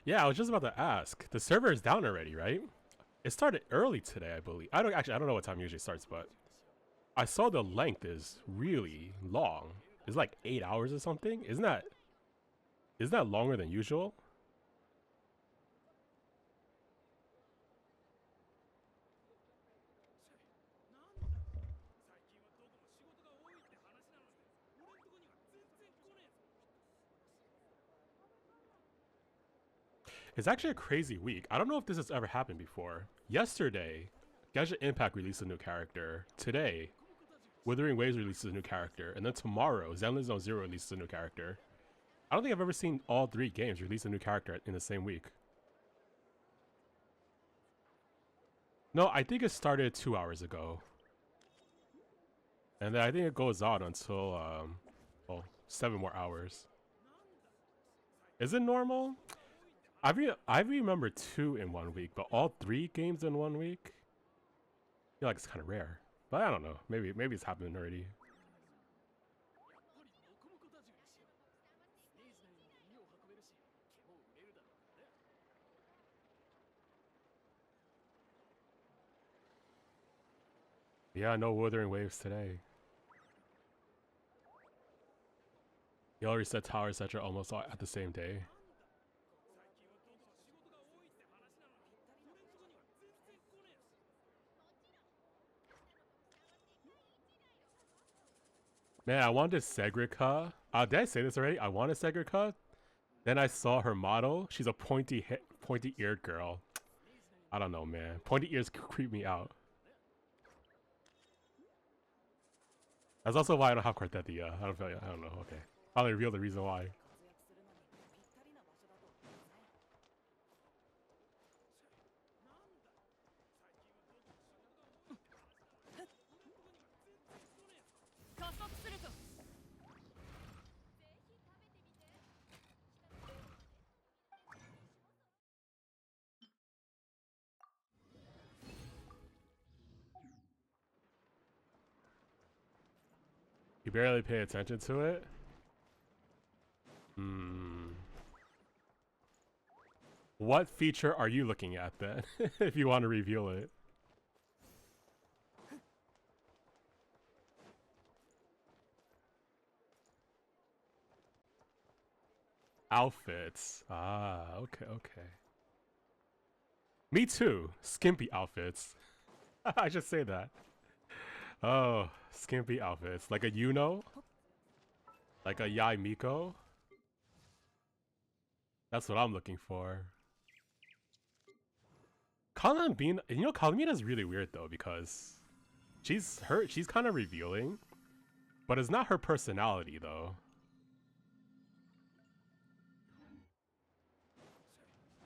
Yeah, I was just about to ask. The server is down already, right? It started early today, I believe. I don't know what time it usually starts, but I saw the length is really long. It's like 8 hours or something. Isn't that longer than usual? It's actually a crazy week. I don't know if this has ever happened before. Yesterday, Genshin Impact released a new character. Today, Wuthering Waves releases a new character. And then tomorrow, Zenless Zone Zero releases a new character. I don't think I've ever seen all 3 games release a new character in the same week. No, I think it started 2 hours ago. And then I think it goes on until, 7 more hours. Is it normal? I remember 2 in 1 week, but all 3 games in 1 week? I feel like it's kind of rare. But I don't know. Maybe it's happened already. Yeah, no Wuthering Waves today. Y'all reset Tower etc. almost all at the same day. Man, I wanted Segrica. Did I say this already? I wanted Segrica. Then I saw her model. She's a pointy-eared girl. I don't know, man. Pointy ears creep me out. That's also why I don't have Quartetia. I don't know. Okay, I'll reveal the reason why. You barely pay attention to it? What feature are you looking at then? If you want to reveal it. Outfits. Okay. Me too. Skimpy outfits. I should say that. Oh, skimpy outfits. Like a Yuno? Like a Yai Miko? That's what I'm looking for. Kalamina's really weird though, because she's kind of revealing, but it's not her personality though.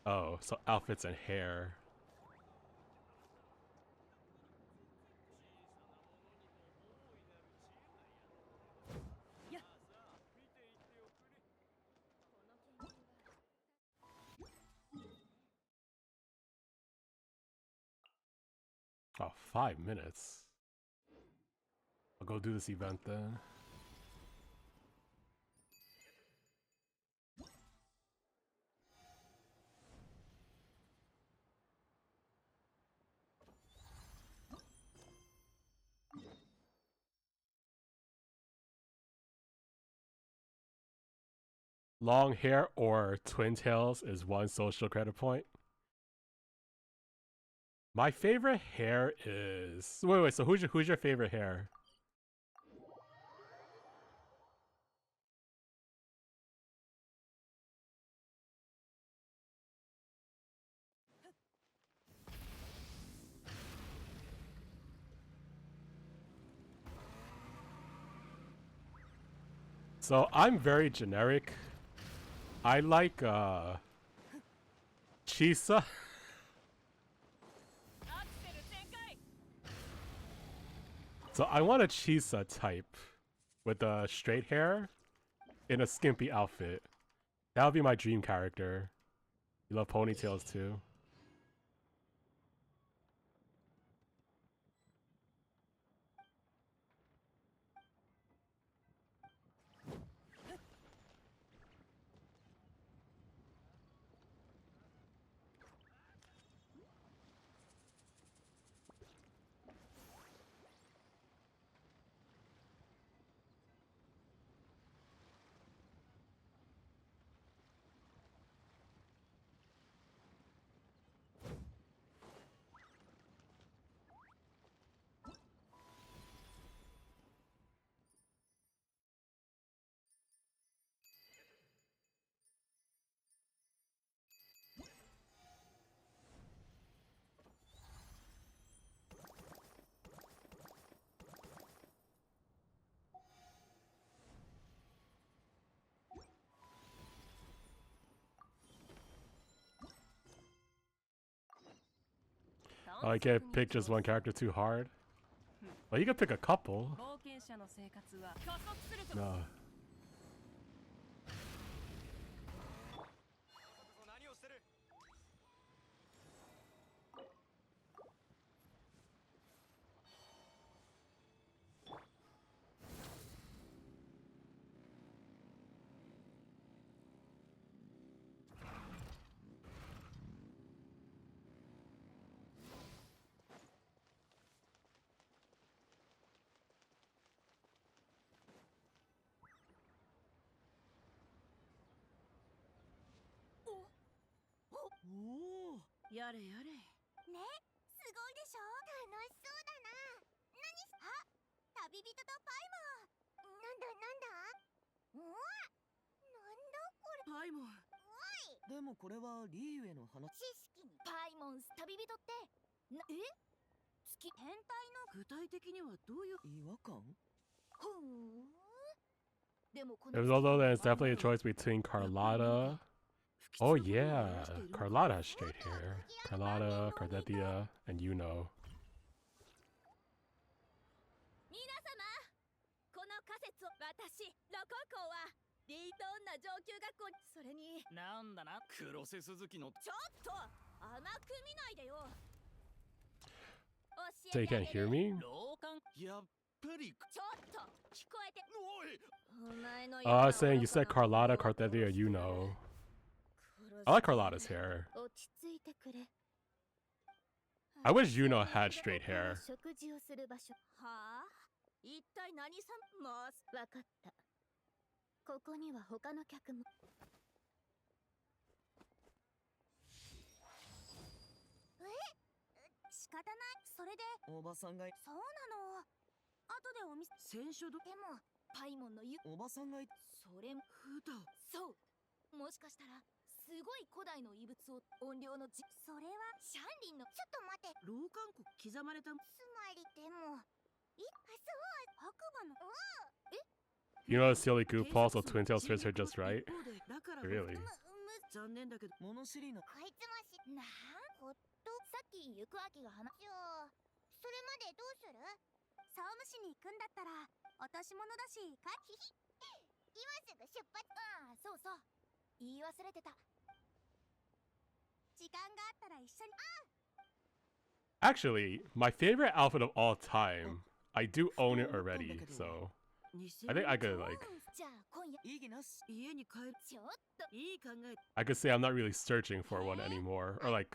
Oh, so outfits and hair. Oh, 5 minutes. I'll go do this event then. Long hair or twin tails is 1 social credit point. My favorite hair is... Wait, so who's your favorite hair? So I'm very generic. I like Chisa. So I want a Chisa type with straight hair in a skimpy outfit. That would be my dream character. You love ponytails too. Oh, I can't pick just one character too hard. Well, you can pick a couple. No. Although there's definitely a choice between Carlotta. Oh yeah, Carlotta has straight hair. Carlotta, Cardethia, and Yuno. So you can't hear me? I was saying you said Carlotta, Cardethia, Yuno. I like Carlotta's hair. I wish Yuno had straight hair. You know, silly goofball, so Twin Tails fits her just right. Really? Actually, my favorite outfit of all time, I do own it already, so I think I could like I could say I'm not really searching for one anymore, or like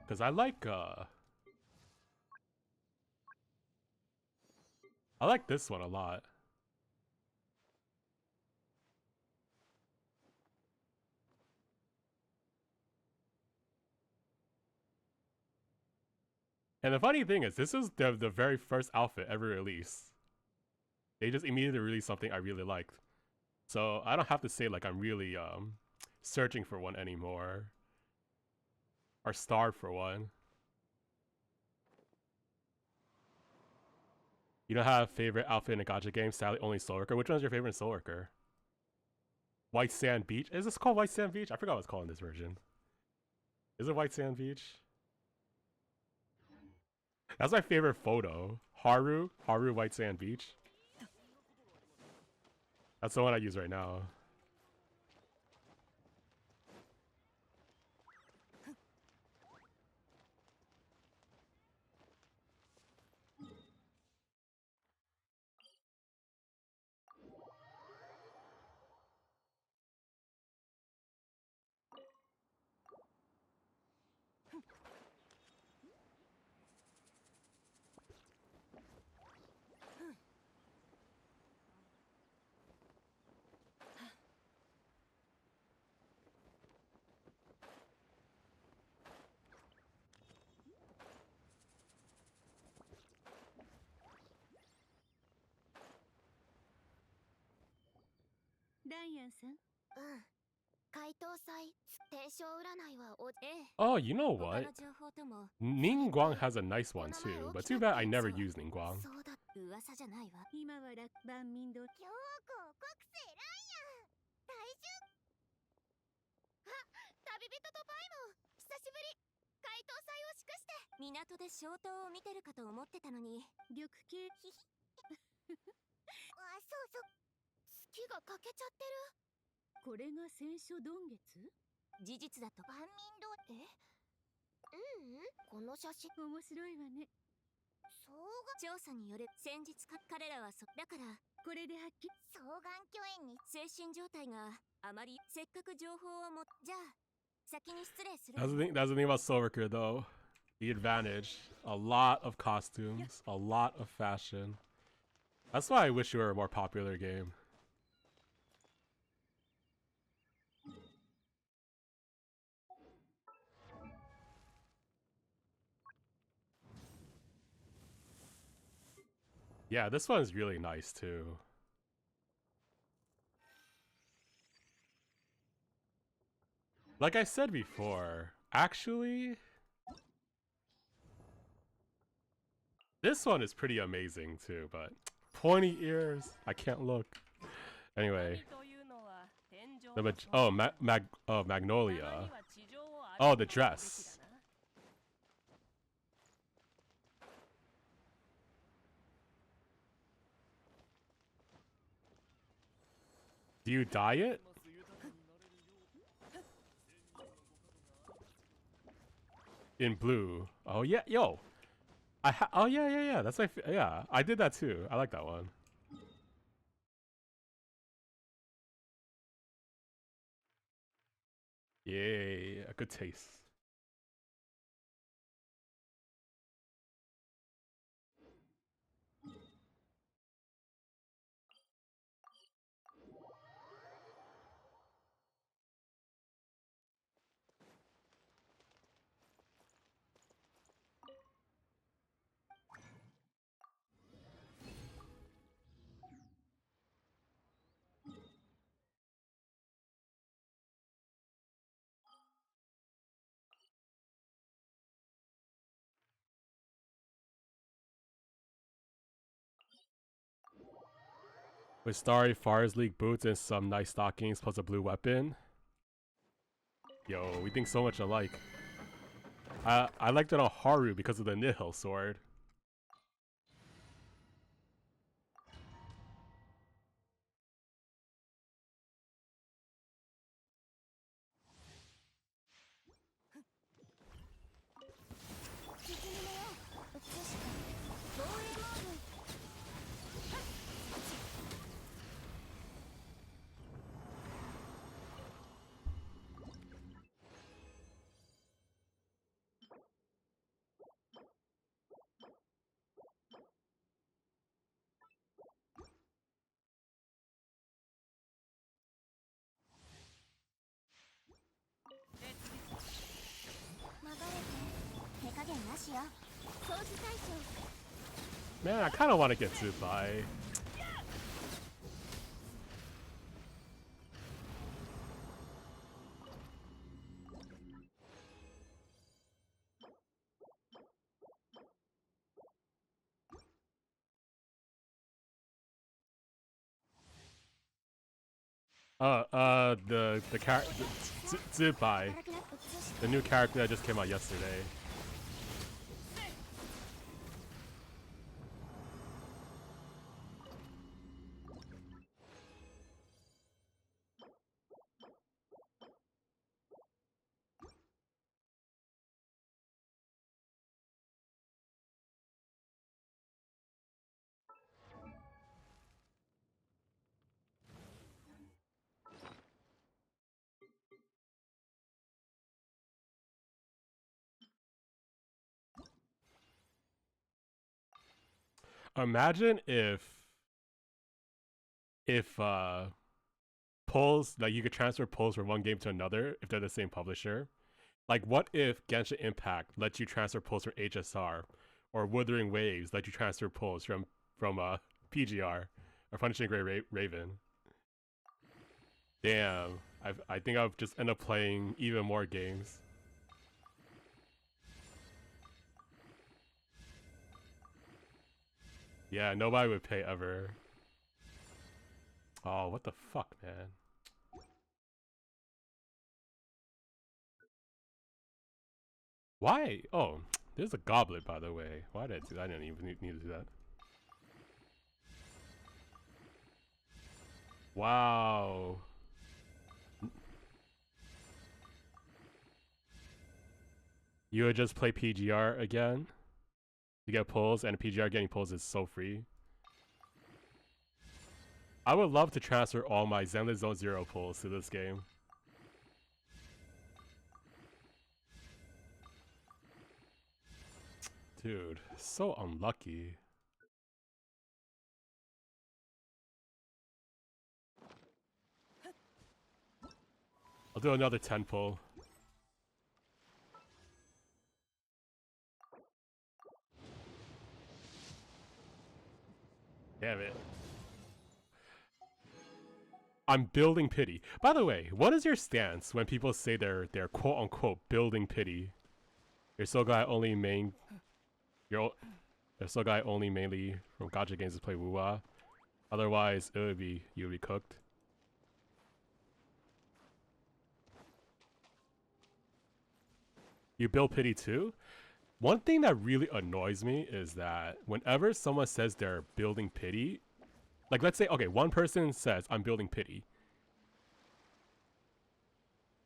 because I like this one a lot. And the funny thing is, this is the very first outfit ever released. They just immediately released something I really liked. So I don't have to say like I'm really searching for one anymore. Or starved for one. You don't have a favorite outfit in a gacha game? Sadly, only SoulWorker. Which one's your favorite SoulWorker? White Sand Beach? Is this called White Sand Beach? I forgot what it's called in this version. Is it White Sand Beach? That's my favorite photo. Haru White Sand Beach. That's the one I use right now. Oh, you know what? Ningguang has a nice one too, but too bad I never use Ningguang. 港で消灯を見てるかと思ってたのに。緑系。あ、そうそう。月が欠けちゃってる。これが戦書曇月？事実だと。万民堂。この写真。面白いわね。調査による先日彼らはだからこれではっきり。双眼鏡園に精神状態があまりせっかく情報をじゃあ先に失礼する。That's the thing about SoulWorker though. The advantage. A lot of costumes. A lot of fashion. That's why I wish you were a more popular game. Yeah, this one's really nice too. Like I said before, actually, this one is pretty amazing too, but pointy ears, I can't look. Anyway. Magnolia. Oh, the dress. Do you dye it? In blue. Oh yeah, yo. Oh yeah. That's my yeah. I did that too. I like that one. Yay, a good taste. With Starry Fars League boots and some nice stockings plus a blue weapon. Yo, we think so much alike. I liked it on Haru because of the Nihil sword. Man, I kind of want to get Zubai. The character Zubai, the new character that just came out yesterday. Imagine if pulls, like you could transfer pulls from one game to another if they're the same publisher. Like what if Genshin Impact lets you transfer pulls from HSR, or Wuthering Waves let you transfer pulls from PGR or Punishing Grey Raven? Damn, I think I'll just end up playing even more games. Yeah, nobody would pay ever. Oh, what the fuck, man. Why? Oh, there's a goblet, by the way. Why did I do that? I didn't even need to do that. Wow. You would just play PGR again? You get pulls, and PGR getting pulls is so free. I would love to transfer all my Zenless Zone Zero pulls to this game. Dude, so unlucky. I'll do another 10 pull. Damn it. I'm building pity. By the way, what is your stance when people say they're quote unquote building pity? You're so guy only main. You're so guy only mainly from gacha games to play Wuwa. Otherwise, it would be you would be cooked. You build pity too? One thing that really annoys me is that whenever someone says they're building pity, like let's say, okay, one person says, I'm building pity.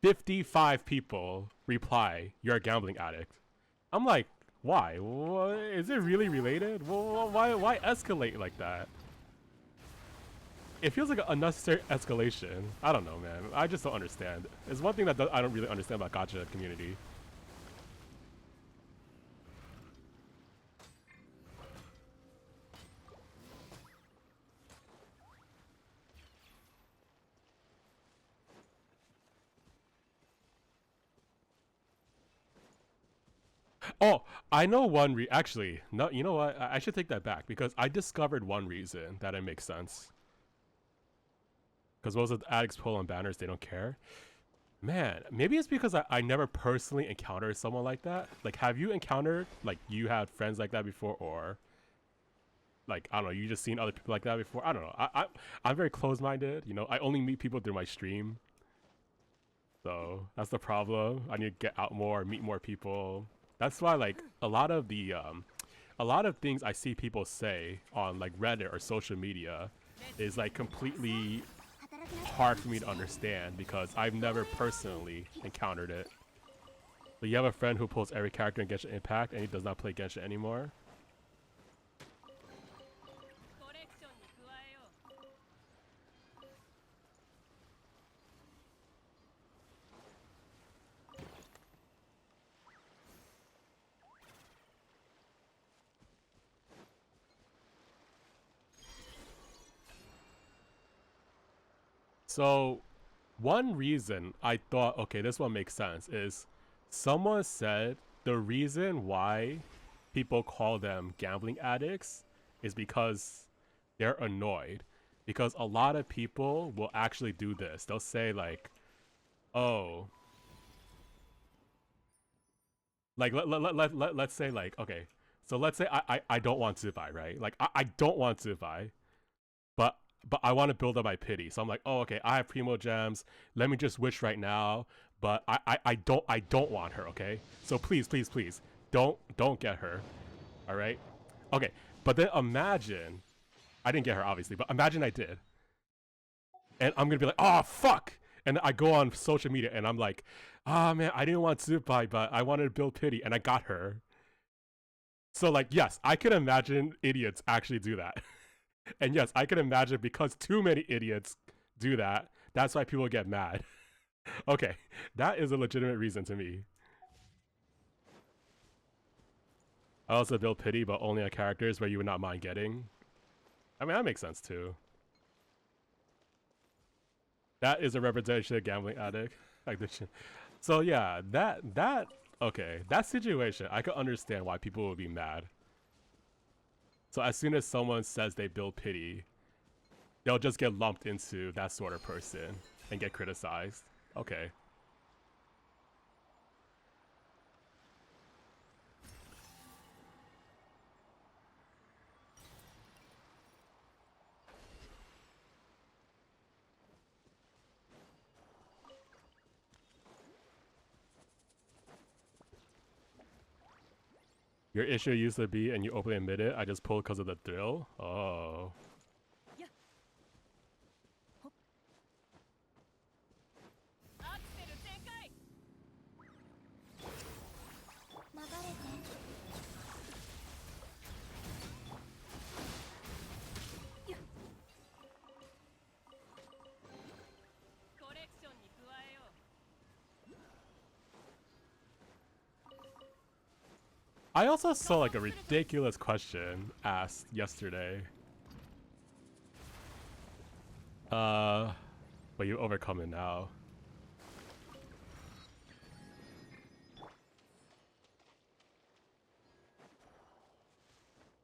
55 people reply, you're a gambling addict. I'm like, why? What? Is it really related? Why escalate like that? It feels like an unnecessary escalation. I don't know, man. I just don't understand. It's one thing that I don't really understand about gacha community. Oh, I know one actually, no, you know what? I should take that back because I discovered one reason that it makes sense. Because most of the addicts pull on banners, they don't care. Man, maybe it's because I never personally encountered someone like that. Like, have you encountered, like, you had friends like that before, or like, I don't know, you just seen other people like that before? I don't know. I'm very closed-minded, you know. I only meet people through my stream. So, that's the problem. I need to get out more, meet more people. That's why, like, a lot of things I see people say on, like, Reddit or social media is, like, completely hard for me to understand because I've never personally encountered it. But you have a friend who pulls every character in Genshin Impact and he does not play Genshin anymore? So, one reason I thought, okay, this one makes sense, is someone said the reason why people call them gambling addicts is because they're annoyed. Because a lot of people will actually do this. They'll say like, oh, like let's say like, okay, so let's say I don't want to buy, right? Like I don't want to buy, but I want to build up my pity. So I'm like, oh, okay, I have primo gems. Let me just wish right now. But I don't want her. Okay, so please don't get her. All right, okay. But then imagine, I didn't get her obviously, but imagine I did, and I'm gonna be like, oh fuck, and I go on social media and I'm like, ah, man, I didn't want to buy, but I wanted to build pity, and I got her. So like, yes, I can imagine idiots actually do that. And yes, I can imagine because too many idiots do that, that's why people get mad. Okay, that is a legitimate reason to me. I also build pity, but only on characters where you would not mind getting. I mean, that makes sense too. That is a representation of gambling addict. So yeah, okay, that situation, I could understand why people would be mad. So as soon as someone says they build pity, they'll just get lumped into that sort of person and get criticized. Okay. Your issue used to be, and you openly admit it, I just pulled because of the thrill? Oh. アクセル全開流れてコレクションに加えよう I also saw like a ridiculous question asked yesterday. But you overcome it now.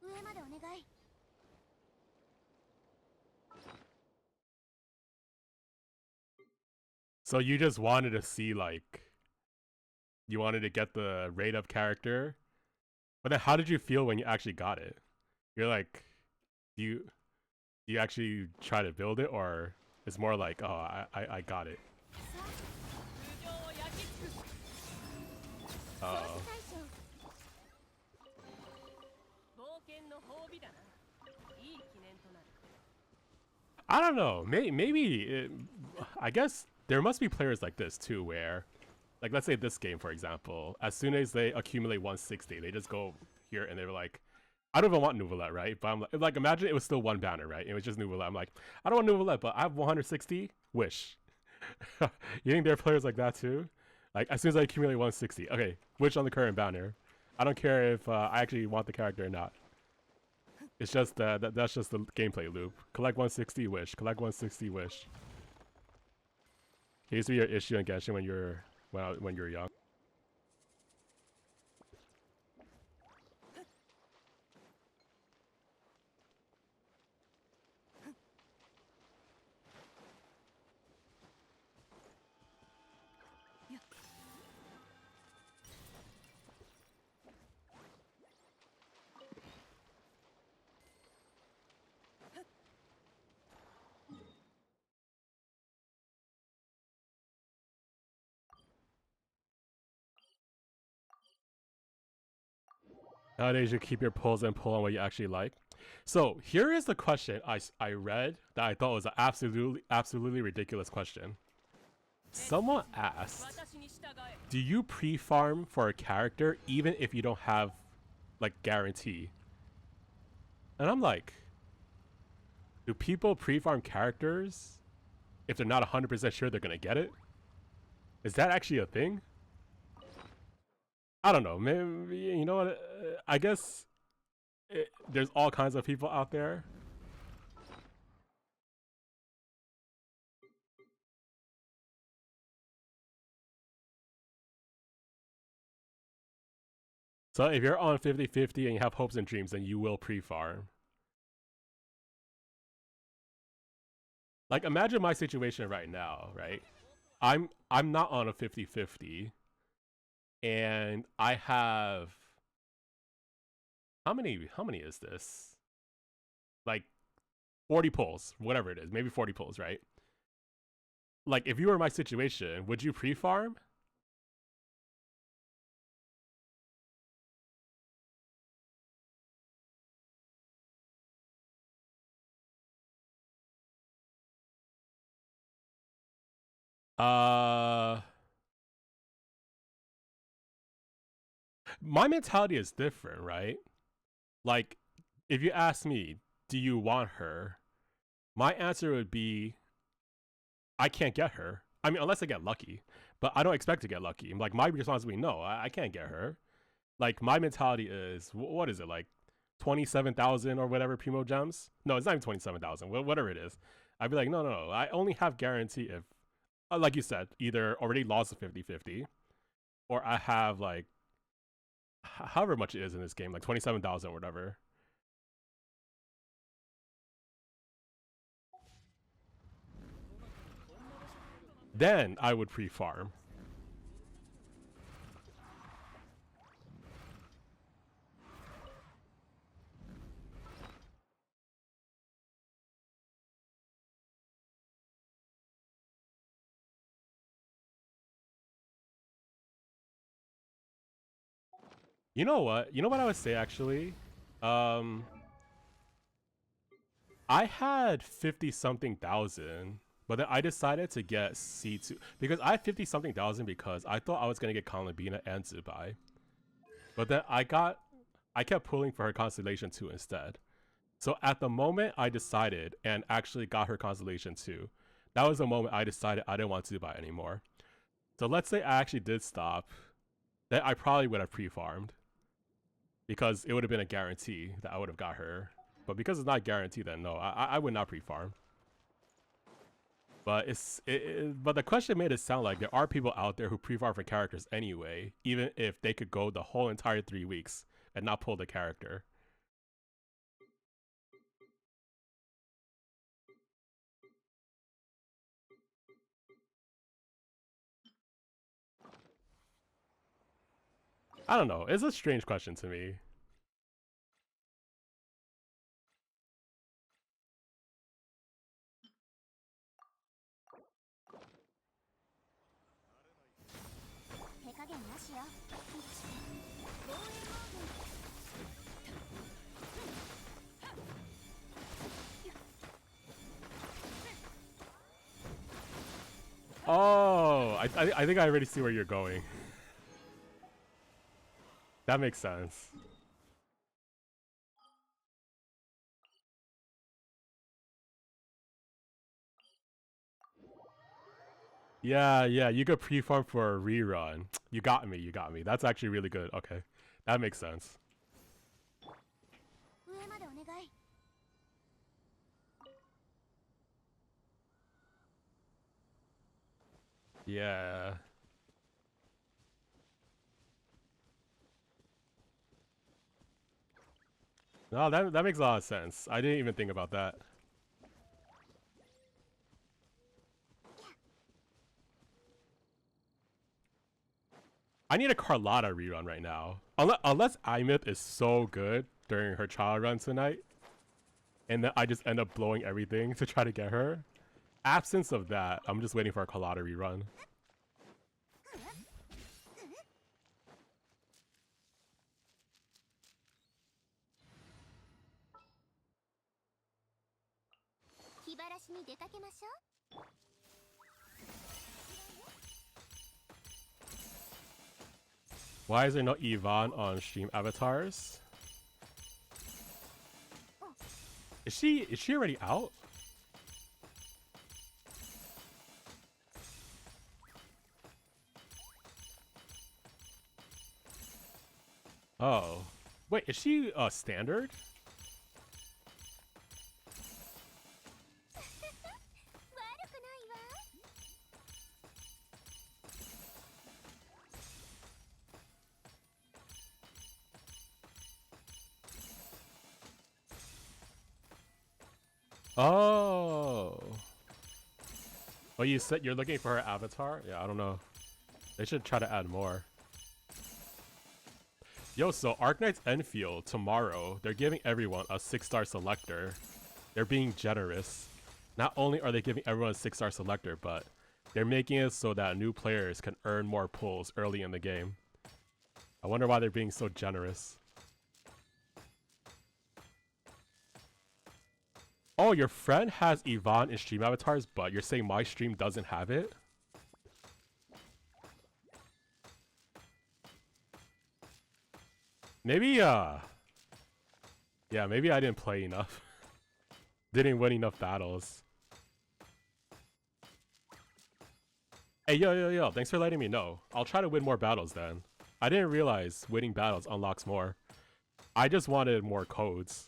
上までお願い So you just wanted to see like, you wanted to get the rate of character, but then how did you feel when you actually got it? You're like, do you actually try to build it, or it's more like, oh, I got it. 通常を焼き尽くす Uh, 大将冒険の褒美だないい記念となる I don't know. Maybe I guess there must be players like this too, where, like, let's say this game, for example, as soon as they accumulate 160, they just go here and they're like, I don't even want Nouvellette, right? But I'm like, imagine it was still one banner, right? It was just Nouvellette. I'm like, I don't want Nouvellette, but I have 160. Wish. You think there are players like that too? Like, as soon as I accumulate 160, okay, wish on the current banner. I don't care if I actually want the character or not. It's just that's just the gameplay loop. Collect 160, wish. Collect 160, wish. It used to be your issue in Genshin when you're when you were young. Nowadays, you keep your pulls and pull on what you actually like. So here is the question I read that I thought was an absolutely ridiculous question. Someone asked, 私に従え "Do you pre-farm for a character even if you don't have like guarantee?" And I'm like, do people pre-farm characters if they're not 100% sure they're gonna get it? Is that actually a thing? I don't know. Maybe, you know what? I guess there's all kinds of people out there. So if you're on 50-50 and you have hopes and dreams, then you will pre-farm. Like, imagine my situation right now, right? I'm not on a 50-50, and I have how many is this? Like 40 pulls, whatever it is, maybe 40 pulls, right? Like, if you were in my situation, would you pre-farm? My mentality is different, right? Like, if you ask me, do you want her? My answer would be, I can't get her. I mean, unless I get lucky, but I don't expect to get lucky. Like, my response would be, no, I can't get her. Like, my mentality is, what is it, like 27,000 or whatever primo gems? No, it's not even 27,000, whatever it is. I'd be like, no, I only have guarantee if, like you said, either already lost a 50-50, or I have like, however much it is in this game, like 27,000 or whatever. Then I would pre-farm. You know what? You know what I would say actually? I had 50 something thousand, but then I decided to get C2 because I had 50 something thousand because I thought I was gonna get Kalambina and Zubai. But then I kept pulling for her Constellation 2 instead. So at the moment I decided and actually got her Constellation 2, that was the moment I decided I didn't want Zubai anymore. So let's say I actually did stop, then I probably would have pre-farmed. Because it would have been a guarantee that I would have got her. But because it's not guaranteed, then no, I would not pre-farm. But but the question made it sound like there are people out there who pre-farm for characters anyway, even if they could go the whole entire 3 weeks and not pull the character. I don't know. It's a strange question to me. Oh, I think I already see where you're going. That makes sense. Yeah, you could pre-farm for a rerun. You got me. That's actually really good. Okay, that makes sense. Yeah. No, that makes a lot of sense. I didn't even think about that. I need a Carlotta rerun right now. Unless Imyth is so good during her trial run tonight, and then I just end up blowing everything to try to get her. Absence of that, I'm just waiting for a Carlotta rerun. Why is there no Yvonne on stream avatars? Is she already out? Oh. Wait, is she standard? Oh. Oh, you said you're looking for her avatar? Yeah, I don't know. They should try to add more. Yo, so Arknights Endfield tomorrow, they're giving everyone a 6-star selector. They're being generous. Not only are they giving everyone a 6-star selector, but they're making it so that new players can earn more pulls early in the game. I wonder why they're being so generous. Oh, your friend has Yvonne in stream avatars, but you're saying my stream doesn't have it? Maybe, yeah, maybe I didn't play enough. Didn't win enough battles. Hey, yo, thanks for letting me know. I'll try to win more battles then. I didn't realize winning battles unlocks more. I just wanted more codes.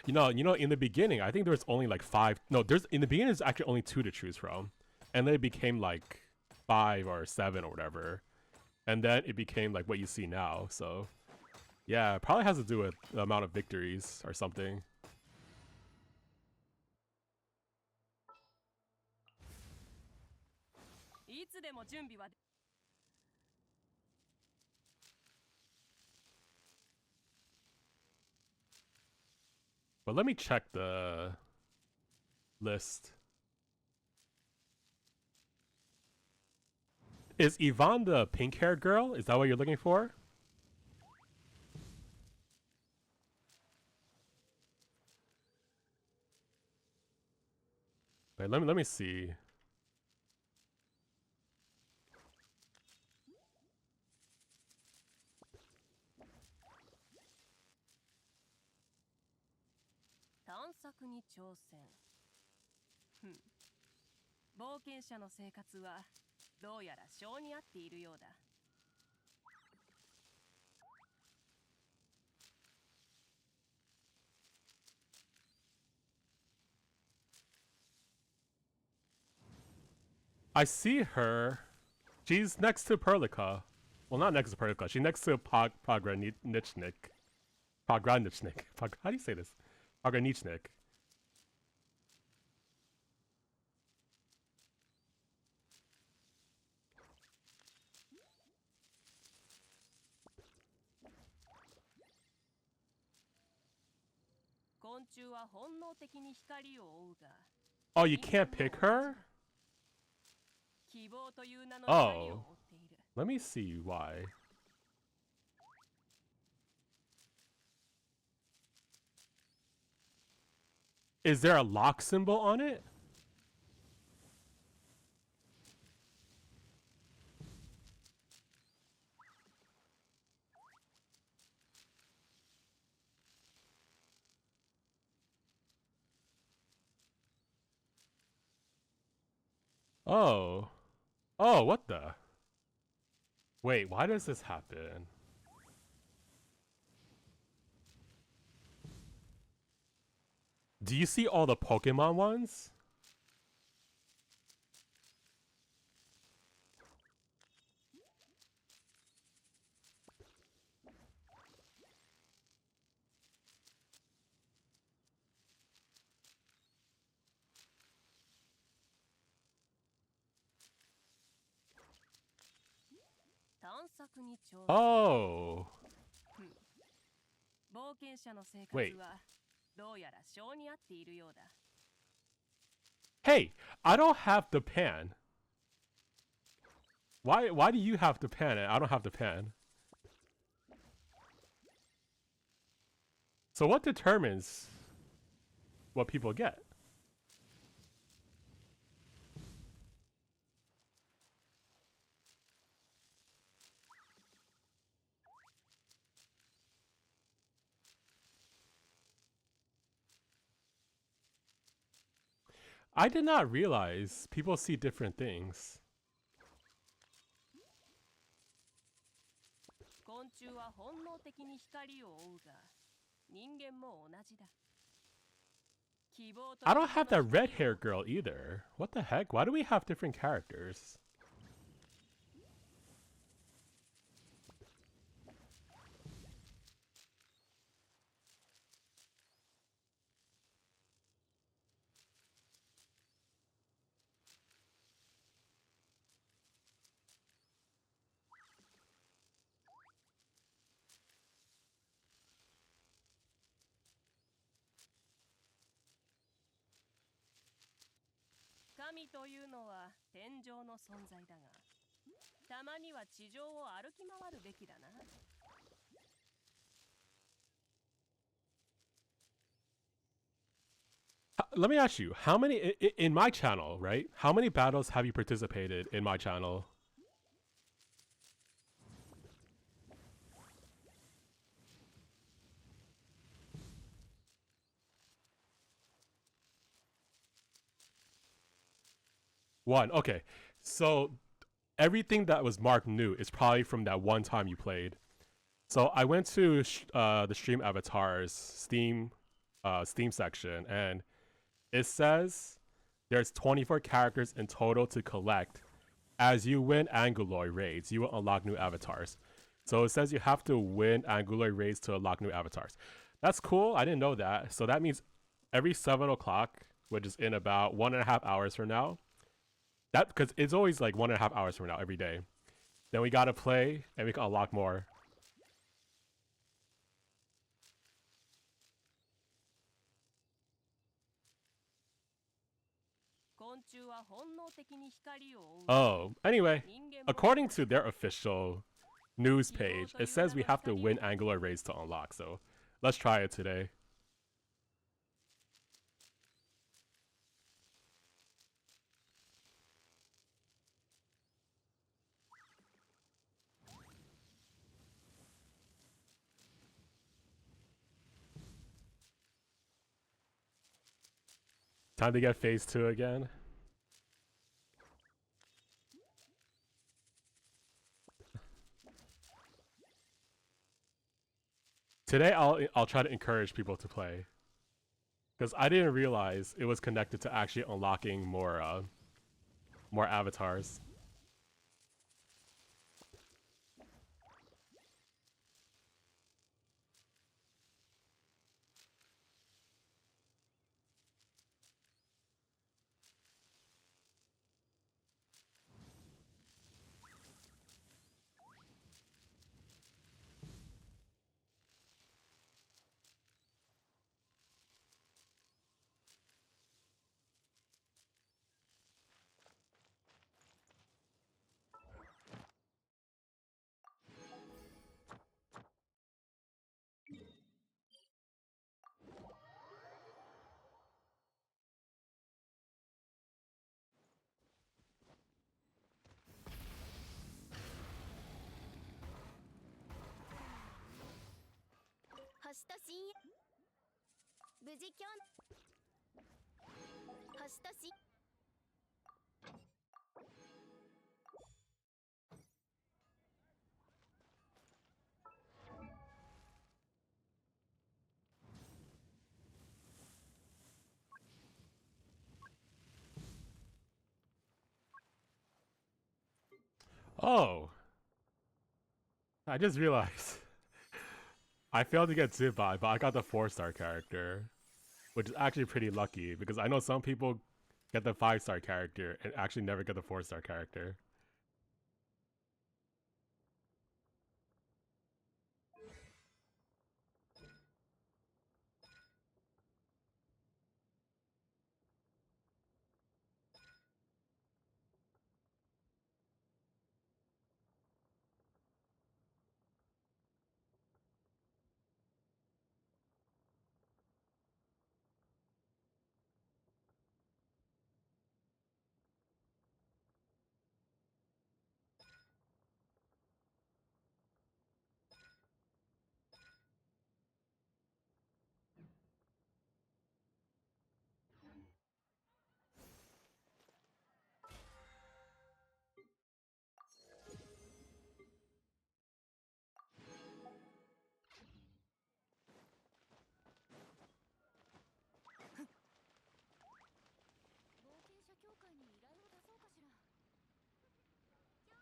You know, in the beginning, I think there was only like 5. No, in the beginning, there's actually only 2 to choose from. And then it became like 5 or 7 or whatever. And then it became like what you see now, so. Yeah, it probably has to do with the amount of victories or something. But let me check the list. Is Yvonne the pink-haired girl? Is that what you're looking for? Wait, let me see. I see her. She's next to Perlica. Well, not next to Perlica. She's next to Pogranichnik. Pogranichnik. How do you say this? Pogranichnik. Oh, you can't pick her? Oh. Let me see why. Is there a lock symbol on it? Oh. Oh, what the? Wait, why does this happen? Do you see all the Pokemon ones? Oh. Wait. Hey, I don't have the pan. Why do you have the pan and I don't have the pan? So what determines what people get? I did not realize people see different things. I don't have that red hair girl either. What the heck? Why do we have different characters? Let me ask you, how many in my channel, right? How many battles have you participated in my channel? One. Okay. So everything that was marked new is probably from that one time you played. So I went to the stream avatars Steam section, and it says there's 24 characters in total to collect. As you win Anguloy raids, you will unlock new avatars. So it says you have to win Anguloy raids to unlock new avatars. That's cool. I didn't know that. So that means every 7 o'clock, which is in about 1.5 hours from now, that because it's always like 1.5 hours from now every day, then we gotta play and we can unlock more. Oh, anyway, according to their official news page, it says we have to win angular rays to unlock, so let's try it today. Time to get phase 2 again. Today I'll try to encourage people to play, because I didn't realize it was connected to actually unlocking more avatars. Oh, I just realized I failed to get Zibai, but I got the 4-star character, which is actually pretty lucky because I know some people get the 5-star character and actually never get the 4-star character.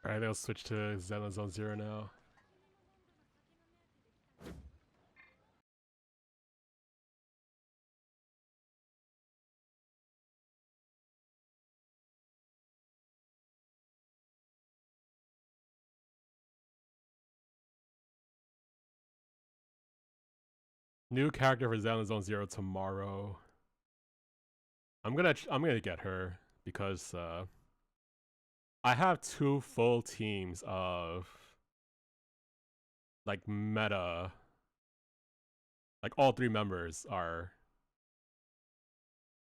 Alright, they'll switch to Zenless Zone Zero now. New character for Zenless Zone Zero tomorrow. I'm gonna get her because I have 2 full teams of like meta. Like all 3 members are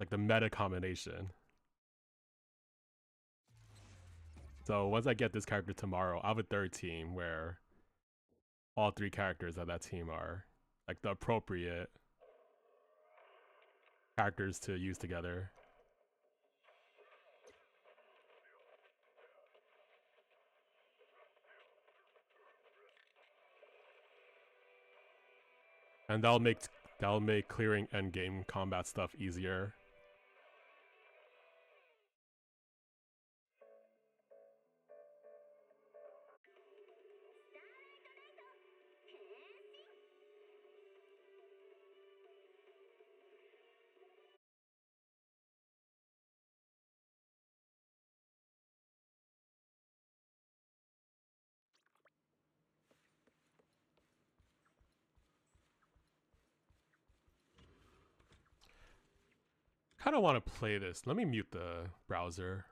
like the meta combination. So once I get this character tomorrow, I have a 3rd team where all 3 characters of that team are like the appropriate characters to use together. And that'll make clearing endgame combat stuff easier. kind of want to play this. Let me mute the browser.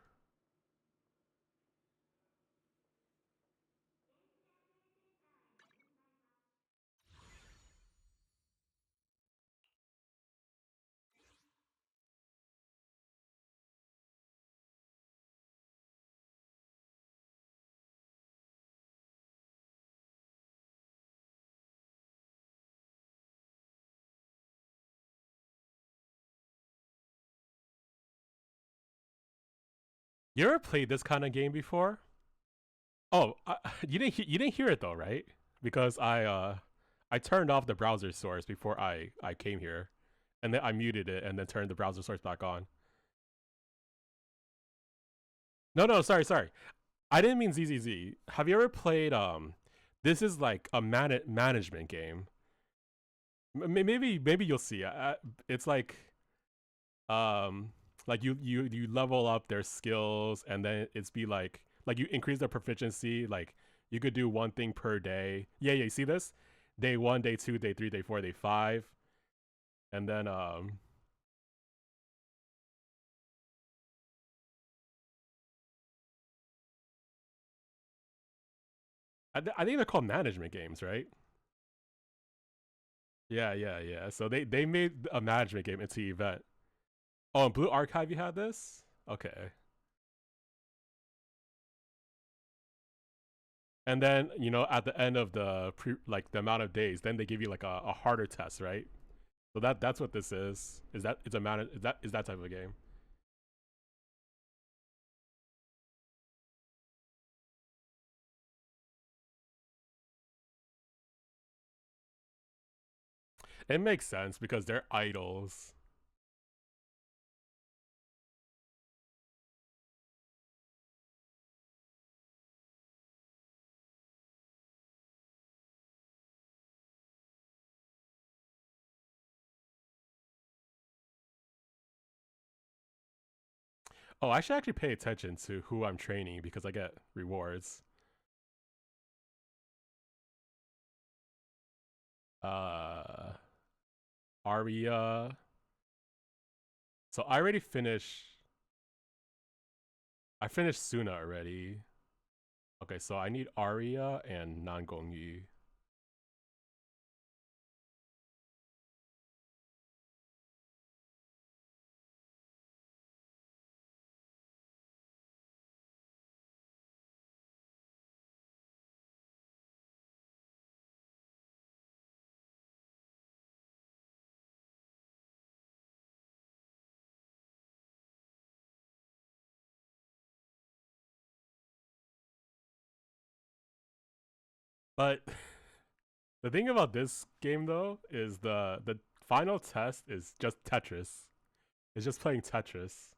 You ever played this kind of game before? Oh, you didn't hear it though, right? Because I turned off the browser source before I came here, and then I muted it and then turned the browser source back on. No, sorry. I didn't mean ZZZ. Have you ever played This is like a management game. Maybe you'll see. It's like you level up their skills, and then it's be like you increase their proficiency. Like you could do one thing per day. Yeah, you see this? Day 1, day 2, day 3, day 4, day 5, and then I think they're called management games, right? Yeah. So they made a management game into the event. Oh, in Blue Archive you had this? Okay. And then, at the end of like the amount of days, then they give you like a harder test, right? So that's what this is. Is that it's a is that type of a game. It makes sense because they're idols. Oh, I should actually pay attention to who I'm training because I get rewards. Uh Aria. So I finished Suna already. Okay, so I need Aria and Nangongyu. But the thing about this game though is the final test is just Tetris. It's just playing Tetris.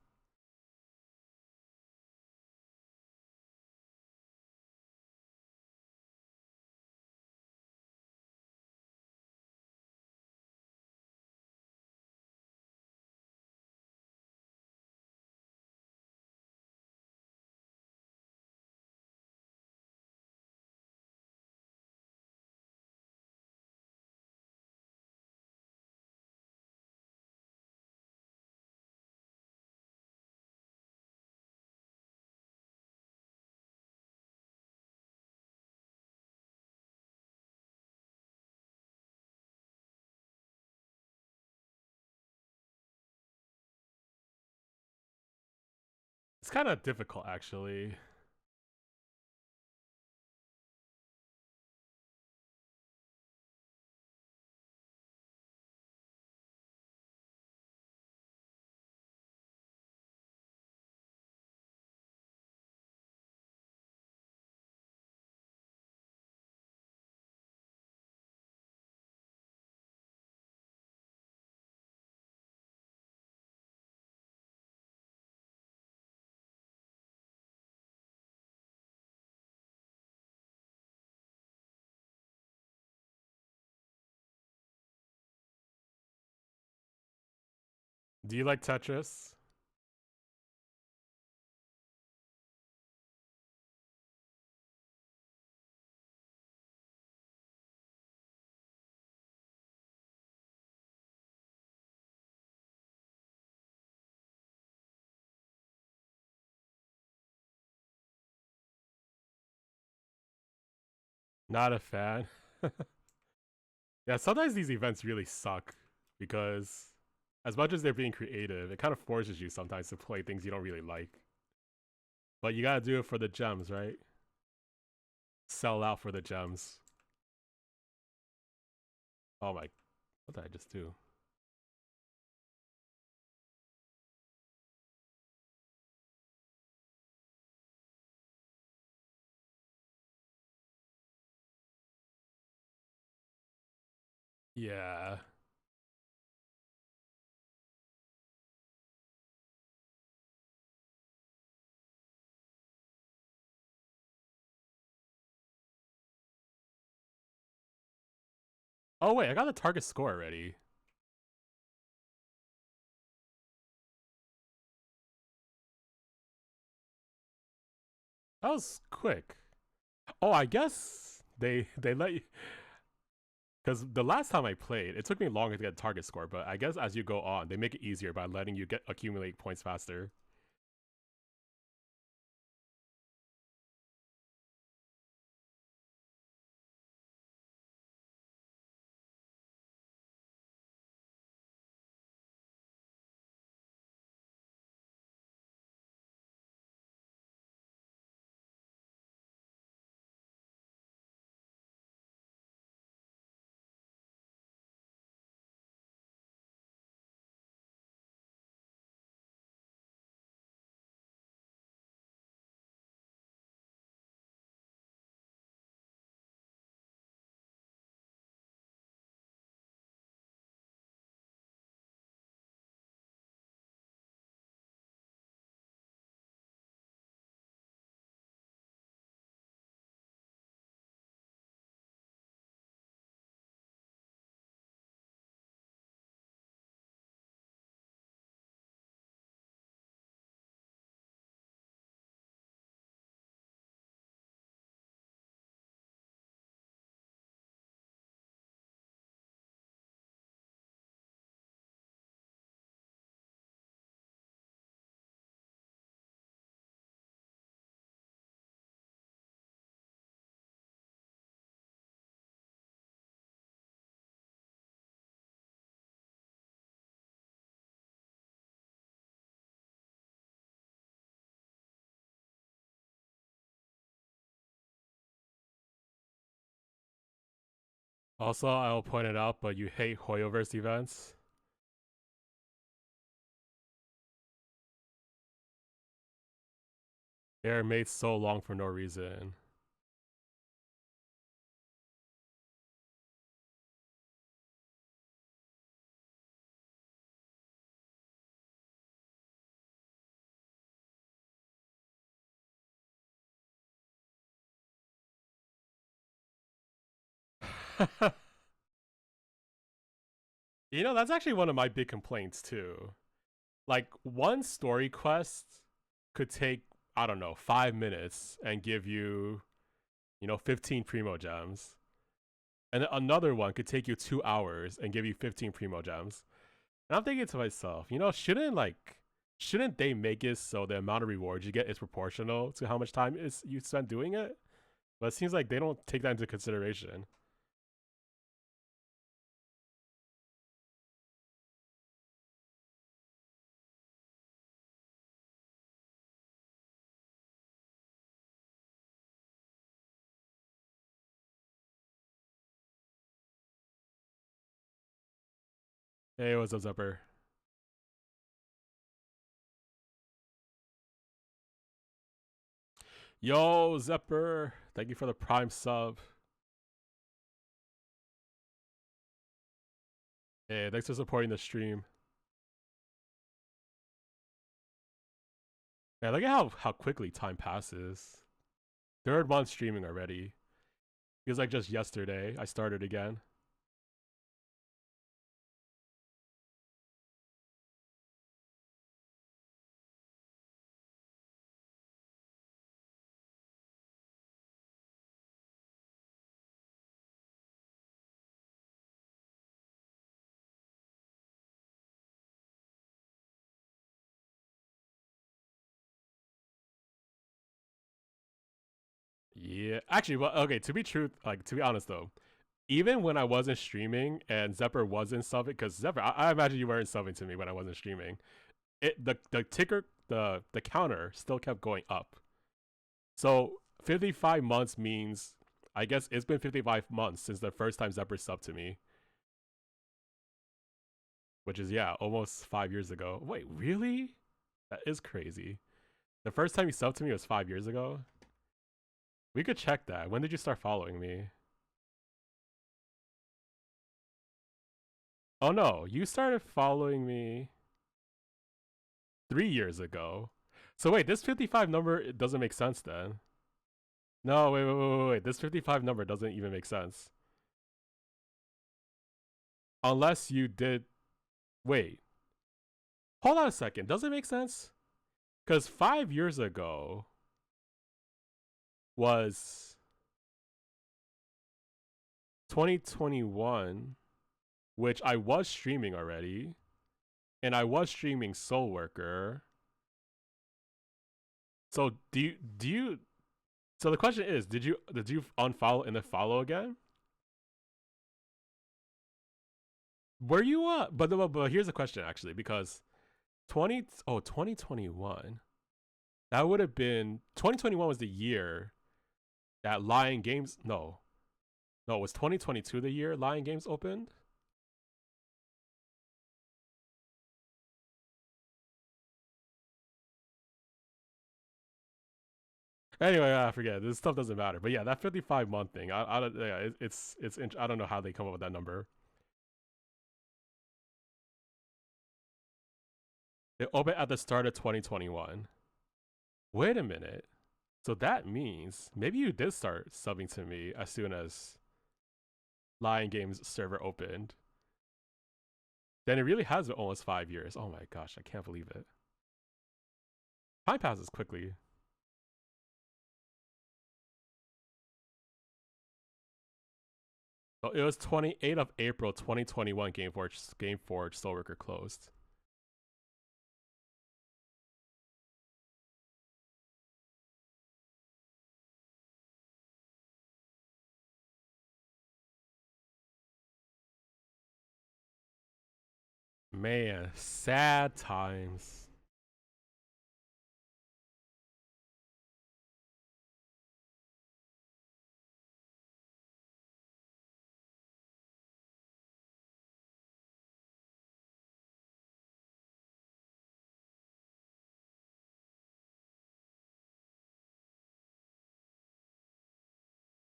It's kind of difficult actually. Do you like Tetris? Not a fan. Yeah, sometimes these events really suck because as much as they're being creative, it kind of forces you sometimes to play things you don't really like. But you gotta do it for the gems, right? Sell out for the gems. Oh my, what did I just do? Yeah. Oh wait, I got the target score already. That was quick. Oh, I guess they let you, because the last time I played, it took me longer to get target score, but I guess as you go on, they make it easier by letting you get accumulate points faster. Also, I'll point it out, but you hate Hoyoverse events. They're made so long for no reason. You know, that's actually one of my big complaints too. Like one story quest could take, I don't know, 5 minutes and give you, 15 primo gems. And another one could take you 2 hours and give you 15 primo gems. And I'm thinking to myself, shouldn't they make it so the amount of rewards you get is proportional to how much time is you spend doing it? But it seems like they don't take that into consideration. Hey, what's up, Zepper? Yo, Zepper! Thank you for the Prime sub. Hey, thanks for supporting the stream. Yeah, look at how quickly time passes. Third month streaming already. Feels like just yesterday I started again. Yeah, actually, well, okay. To be honest though, even when I wasn't streaming and Zephyr wasn't subbing, because Zephyr, I imagine you weren't subbing to me when I wasn't streaming. The ticker, the counter still kept going up. So 55 months means, I guess it's been 55 months since the first time Zephyr subbed to me, which is, yeah, almost 5 years ago. Wait, really? That is crazy. The first time you subbed to me was 5 years ago. We could check that. When did you start following me? Oh no, you started following me 3 years ago. So wait, this 55 number, it doesn't make sense then. No, wait. This 55 number doesn't even make sense. Unless you did. Wait. Hold on a second. Does it make sense? Because 5 years ago was 2021, which I was streaming already. And I was streaming SoulWorker. So do you so the question is, did you unfollow and then follow again? Were you but here's the question actually, because 2021, that would have been 2021 was the year that Lion Games, it was 2022 the year Lion Games opened. Anyway, I forget. This stuff doesn't matter. But yeah, that 55-month thing, I don't, yeah, it's I don't know how they come up with that number. It opened at the start of 2021. Wait a minute. So that means maybe you did start subbing to me as soon as Lion Games server opened. Then it really has been almost 5 years. Oh my gosh, I can't believe it. Time passes quickly. So it was 28th of April 2021 Gameforge SoulWorker closed. Man, sad times.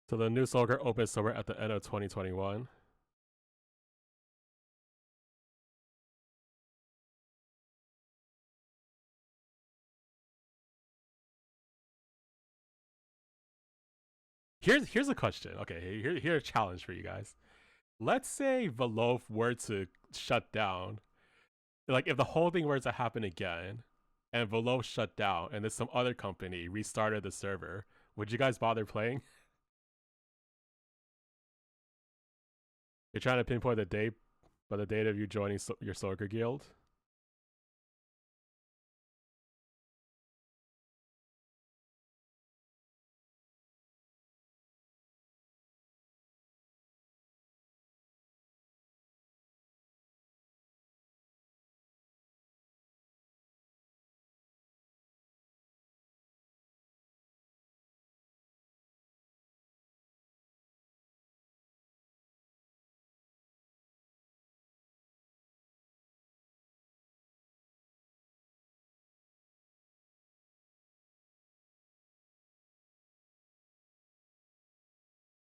So the new SoulWorker opened somewhere at the end of 2021. Here's a question. Okay, here's a challenge for you guys. Let's say Velof were to shut down. Like if the whole thing were to happen again, and Velof shut down, and then some other company restarted the server, would you guys bother playing? You're trying to pinpoint the date, but the date of you joining your SoulWorker guild.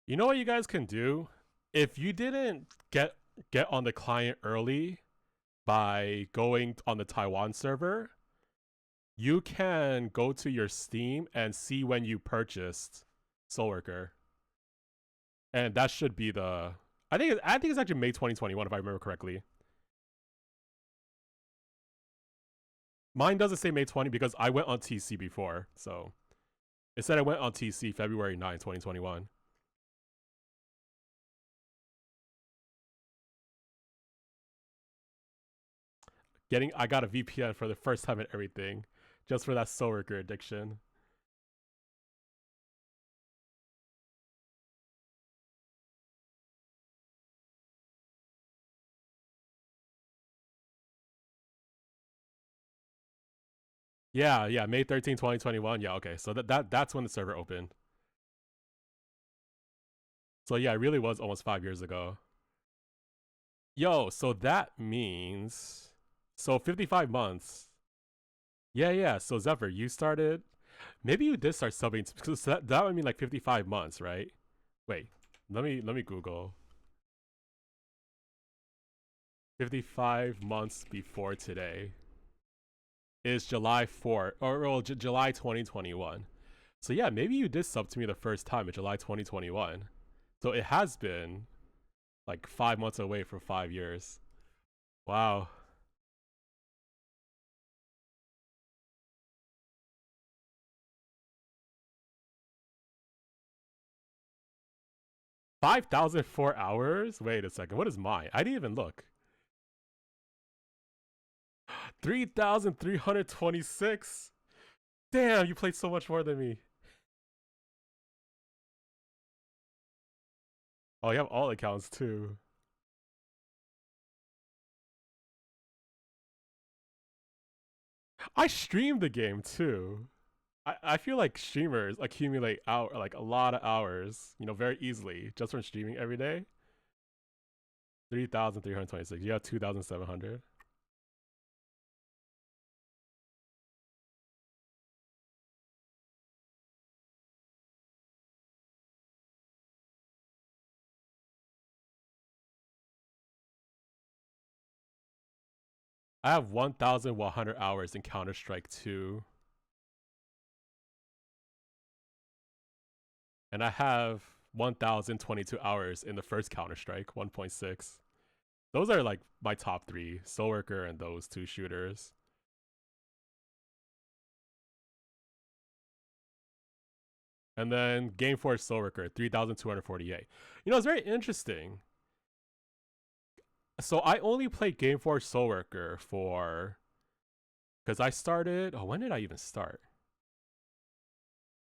You know what you guys can do? If you didn't get on the client early by going on the Taiwan server, you can go to your Steam and see when you purchased SoulWorker. And that should be the I think it's actually May 2021 if I remember correctly. Mine doesn't say May 20 because I went on TC before. So it said I went on TC February 9, 2021. I got a VPN for the first time and everything, just for that SoulWorker addiction. Yeah, May 13, 2021. Yeah, okay. So that's when the server opened. So yeah, it really was almost 5 years ago. Yo, so that means 55 months. Yeah. So Zephyr, you started. Maybe you did start subbing because that would mean like 55 months, right? Wait, let me Google. 55 months before today is July 4th or well, July 2021. So yeah, maybe you did sub to me the first time in July 2021. So it has been like 5 months away from 5 years. Wow. 5,004 hours? Wait a second. What is mine? I didn't even look. 3,326. Damn, you played so much more than me. Oh, you have all accounts too. I streamed the game too. I feel like streamers accumulate like a lot of hours, very easily just from streaming every day. 3,326. You have 2,700. I have 1,100 hours in Counter Strike 2. And I have 1,022 hours in the first Counter Strike 1.6. Those are like my top three: SoulWorker and those two shooters. And then Game Force SoulWorker 3,248. It's very interesting. So I only played Game Force SoulWorker for because I started. Oh, when did I even start?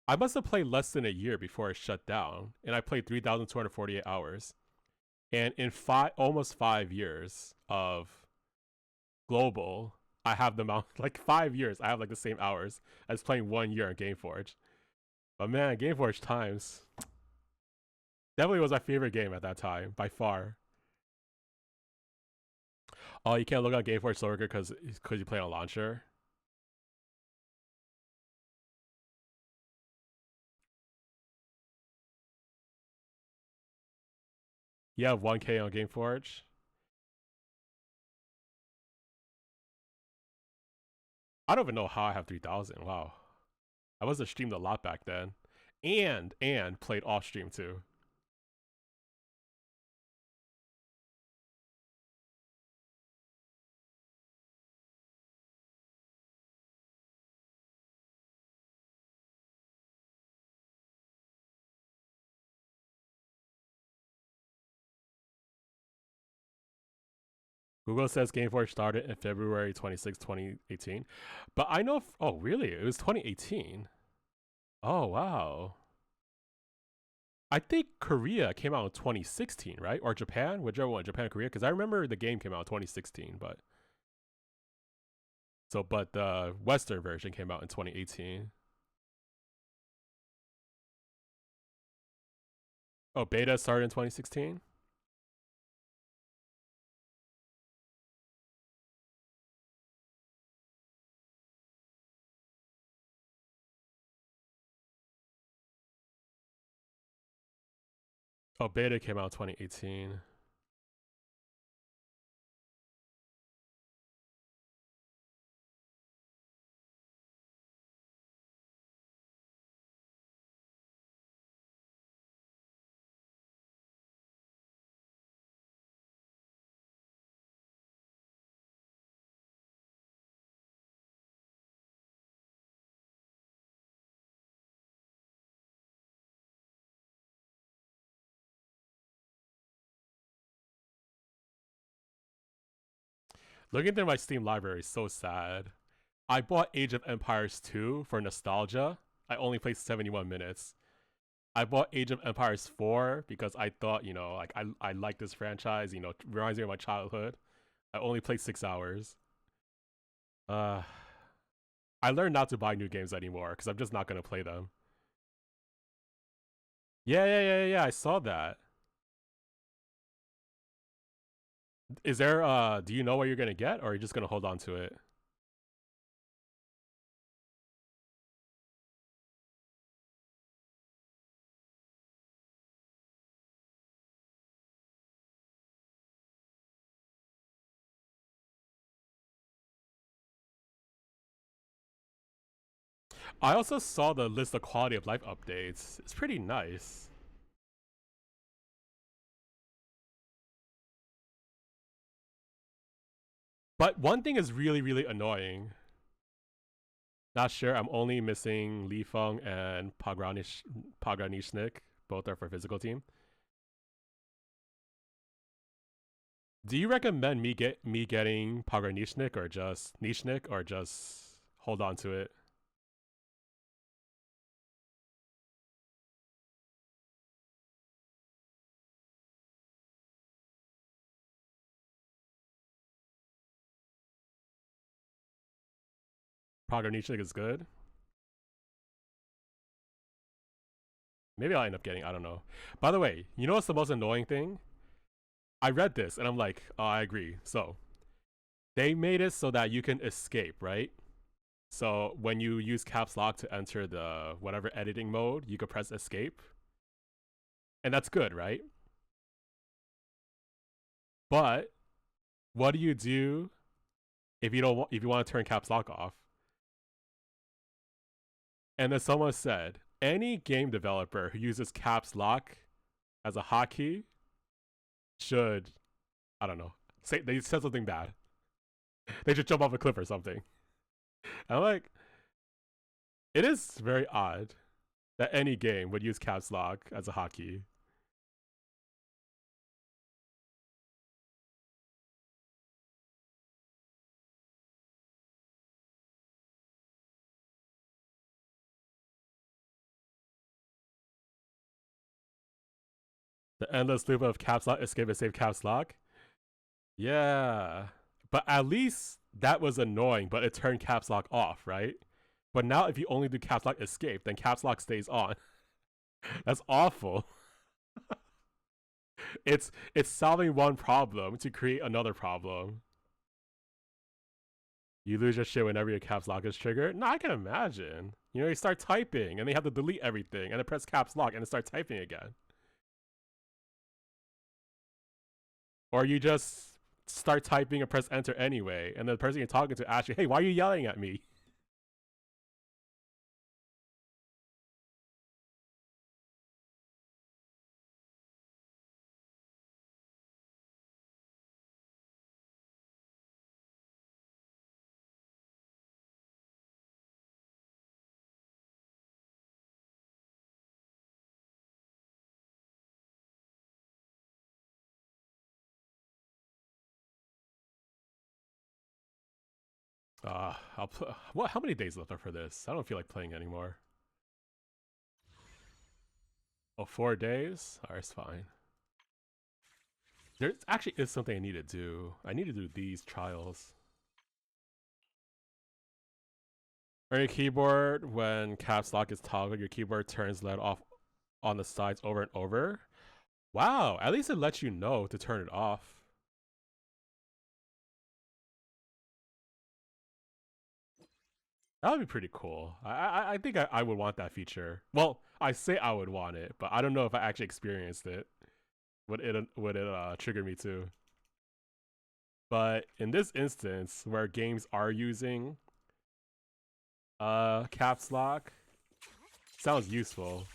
I must have played less than a year before it shut down, and I played 3,248 hours. And in almost 5 years of global, I have the amount like 5 years. I have like the same hours as playing 1 year on GameForge. But man, GameForge times definitely was my favorite game at that time by far. Oh, you can't look on GameForge SoulWorker because you play on launcher. You have 1K on GameForge. I don't even know how I have 3,000. Wow, I must have streamed a lot back then, and played off stream too. Google says GameForge started in February 26, 2018. But I know. Oh, really? It was 2018. Oh, wow. I think Korea came out in 2016, right? Or Japan, whichever one, Japan or Korea. Because I remember the game came out in 2016, but the Western version came out in 2018. Oh, beta started in 2016. Oh, beta came out in 2018. Looking through my Steam library is so sad. I bought Age of Empires 2 for nostalgia. I only played 71 minutes. I bought Age of Empires 4 because I thought, like I like this franchise, it reminds me of my childhood. I only played 6 hours. Uh I learned not to buy new games anymore because I'm just not gonna play them. Yeah. I saw that. Is there do you know what you're gonna get, or are you just gonna hold on to it? I also saw the list of quality of life updates. It's pretty nice. But one thing is really annoying. Not sure. I'm only missing Li Feng and Pagranishnik. Both are for physical team. Do you recommend me getting Pagranishnik or just Nishnik or just hold on to it? Pagranishnik is good. Maybe I'll end up getting, I don't know. By the way, you know what's the most annoying thing? I read this and I'm like, oh, I agree. So, they made it so that you can escape, right? So, when you use caps lock to enter the whatever editing mode, you could press escape. And that's good, right? But what do you do if you don't if you want to turn caps lock off? And then someone said, any game developer who uses caps lock as a hotkey should, I don't know, say they said something bad. They should jump off a cliff or something. I'm like, it is very odd that any game would use caps lock as a hotkey. The endless loop of caps lock, escape, and save caps lock. Yeah. But at least that was annoying, but it turned caps lock off, right? But now if you only do caps lock escape, then caps lock stays on. That's awful. It's solving one problem to create another problem. You lose your shit whenever your caps lock is triggered. No, I can imagine. You know, you start typing and then you have to delete everything and then press caps lock and then start typing again. Or you just start typing and press enter anyway, and the person you're talking to asks you, hey, why are you yelling at me? What? How many days left are for this? I don't feel like playing anymore. Oh, 4 days? Alright, it's fine. There actually is something I need to do. I need to do these trials. On your keyboard, when caps lock is toggled, your keyboard turns LED off on the sides over and over. Wow, at least it lets you know to turn it off. That would be pretty cool. I think I would want that feature. Well, I say I would want it, but I don't know if I actually experienced it. Would it trigger me too? But in this instance, where games are using caps lock, sounds useful.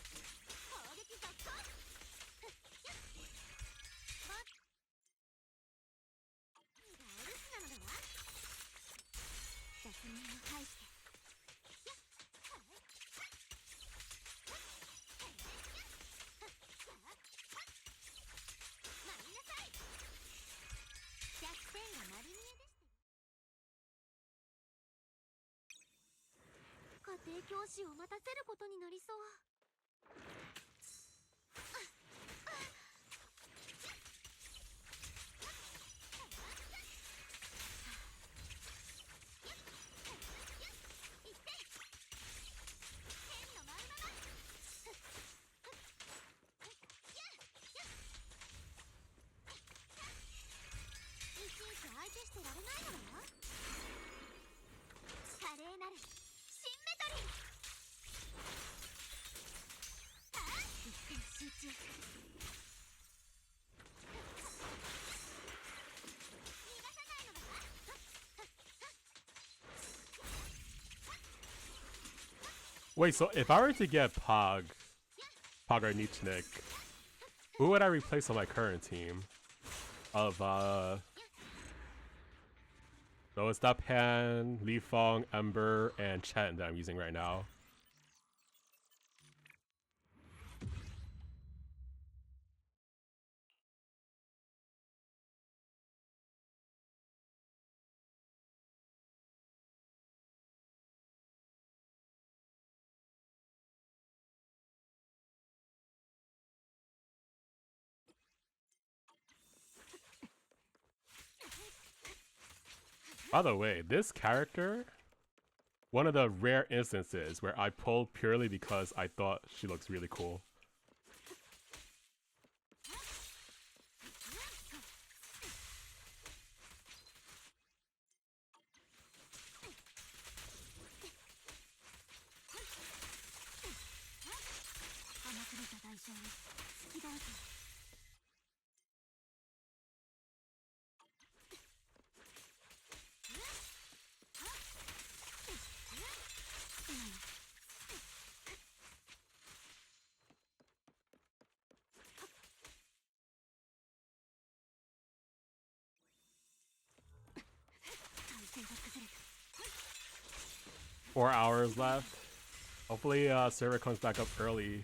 Wait, so if I were to get Pog Arknights, who would I replace on my current team? Of so it's that Pan, Li Fong, Ember, and Chen that I'm using right now. By the way, this character, one of the rare instances where I pulled purely because I thought she looks really cool. Four hours left. Hopefully server comes back up early.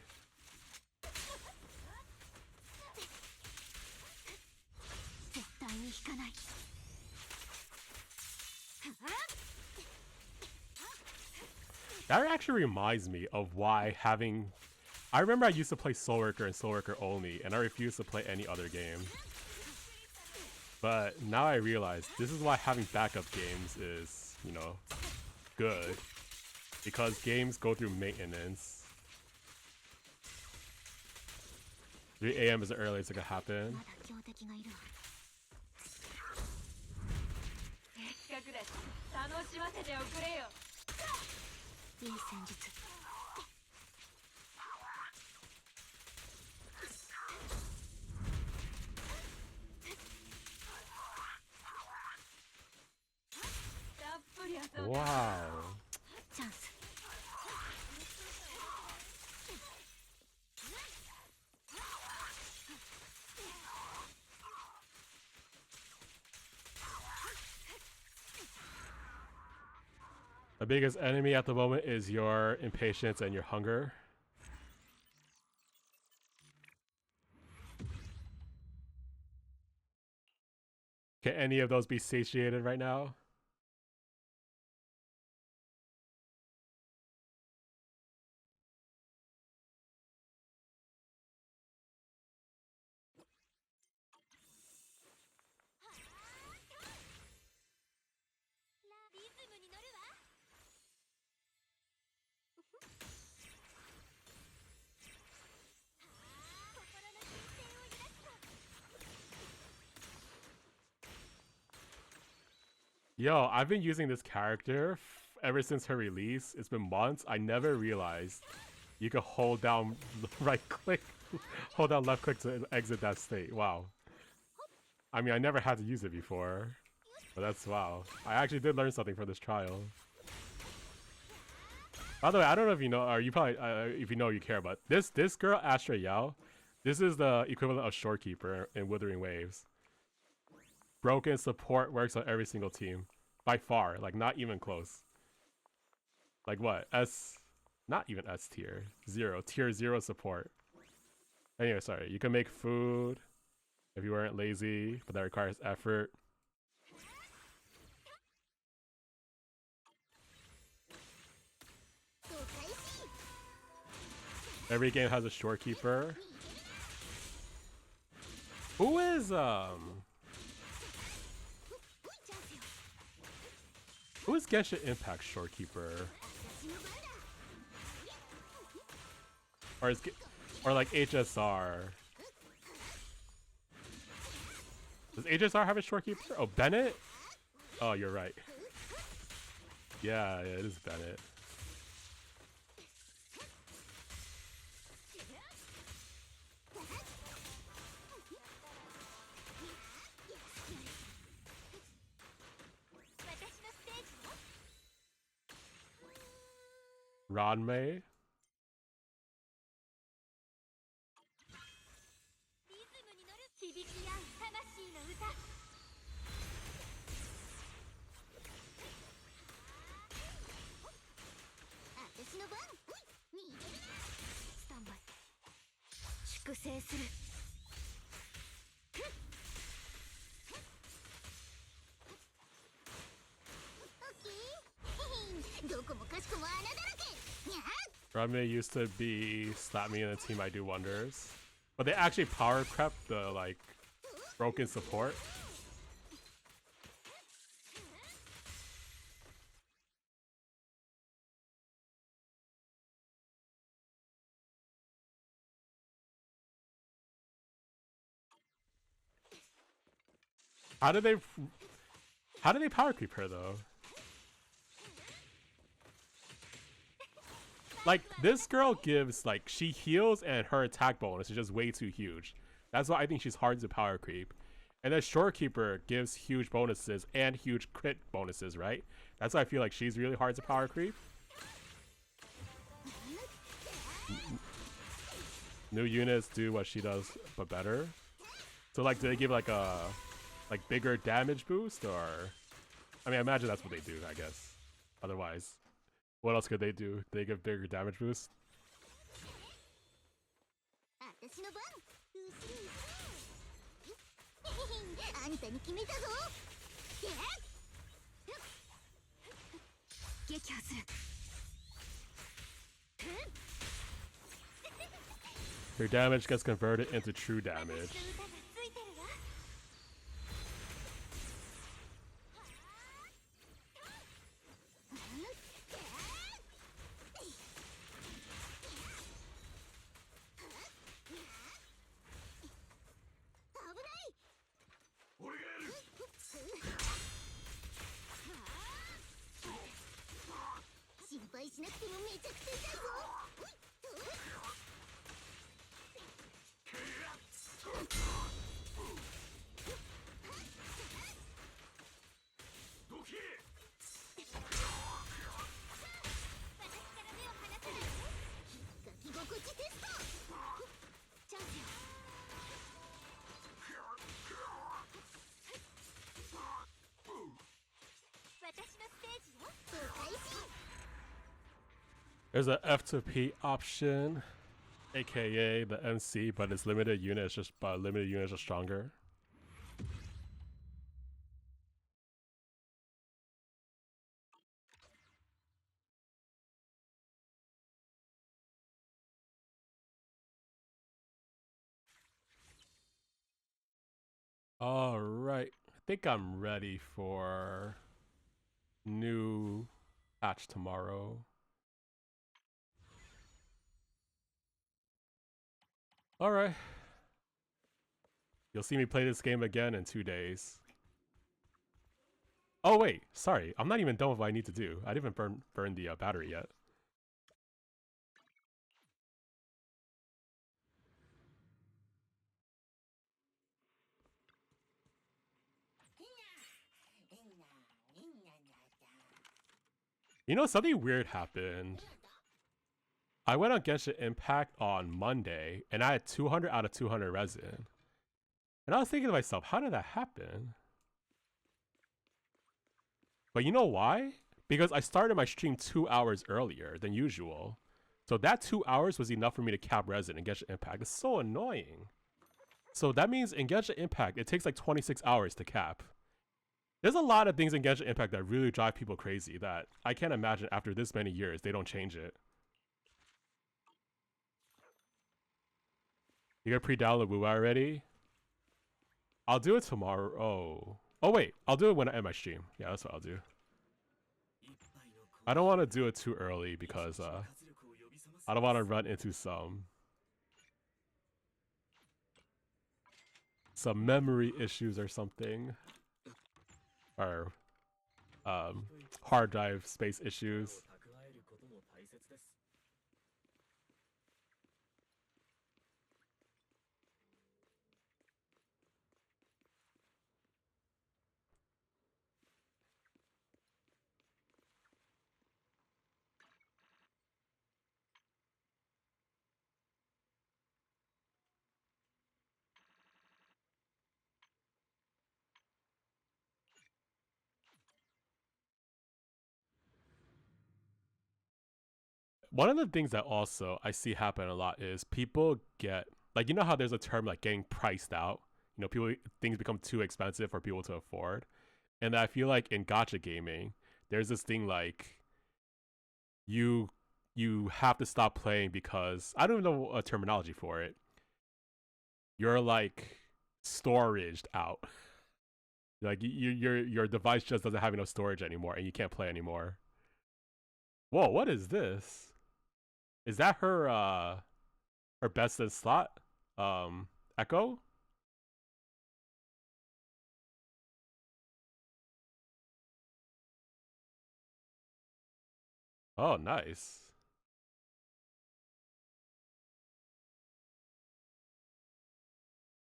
That actually reminds me of why having... I remember I used to play SoulWorker and SoulWorker only, and I refused to play any other game. But now I realize this is why having backup games is, you know, good. Because games go through maintenance. 3 AM is the earliest it could happen. Wow. The biggest enemy at the moment is your impatience and your hunger. Can any of those be satiated right now? Yo, I've been using this character ever since her release. It's been months. I never realized you could hold down right click, hold down left click to exit that state. Wow. I mean, I never had to use it before, but that's wow. I actually did learn something from this trial. By the way, I don't know if you know, or you probably, if you know, you care, but this girl, Astra Yao, this is the equivalent of Shorekeeper in Wuthering Waves. Broken support works on every single team. By far. Like, not even close. Like what? Not even S tier. Zero. Tier 0 support. Anyway, sorry. You can make food if you weren't lazy, but that requires effort. Every game has a Shorekeeper. Who is, Who is Genshin Impact Shorekeeper? Or like HSR? Does HSR have a Shorekeeper? Oh, Bennett? Oh, you're right. Yeah, it is Bennett. Ranmei. リズムに乗る響き合う魂の歌私の番逃げるなスタンバイ粛清するオッケーどこもかしこも穴だらけにゃ Ranmei used to be slap me in a team I do wonders. But they actually power crept the like broken support. How did they power creep her though? Like this girl gives like she heals and her attack bonus is just way too huge. That's why I think she's hard to power creep. And then Shorekeeper gives huge bonuses and huge crit bonuses, right? That's why I feel like she's really hard to power creep. New units do what she does, but better. So like, do they give like a bigger damage boost, or? I mean, I imagine that's what they do, I guess. Otherwise, what else could they do? They give bigger damage boost? 私の番あんたに決めたぞ撃破する Your damage gets converted into true damage. There's an F to P option, aka the MC, but it's limited units. Just limited units are stronger. All right, I think I'm ready for new patch tomorrow. All right. You'll see me play this game again in 2 days. Oh wait, sorry. I'm not even done with what I need to do. I didn't even burn the battery yet. You know, something weird happened. I went on Genshin Impact on Monday, and I had 200 out of 200 resin. And I was thinking to myself, how did that happen? But you know why? Because I started my stream 2 hours earlier than usual. So that 2 hours was enough for me to cap resin in Genshin Impact. It's so annoying. So that means in Genshin Impact, it takes like 26 hours to cap. There's a lot of things in Genshin Impact that really drive people crazy that I can't imagine after this many years they don't change it. You gonna pre-download WoW already? I'll do it tomorrow. Oh wait, I'll do it when I end my stream. Yeah, that's what I'll do. I don't want to do it too early because I don't want to run into some memory issues or something. Or hard drive space issues. One of the things that also I see happen a lot is people get like, you know how there's a term like getting priced out. You know, people things become too expensive for people to afford, and I feel like in gacha gaming, there's this thing like you you have to stop playing because I don't even know a terminology for it. You're like storaged out. Like your device just doesn't have enough storage anymore, and you can't play anymore. Whoa, what is this? Is that her best in slot? Echo? Oh, nice.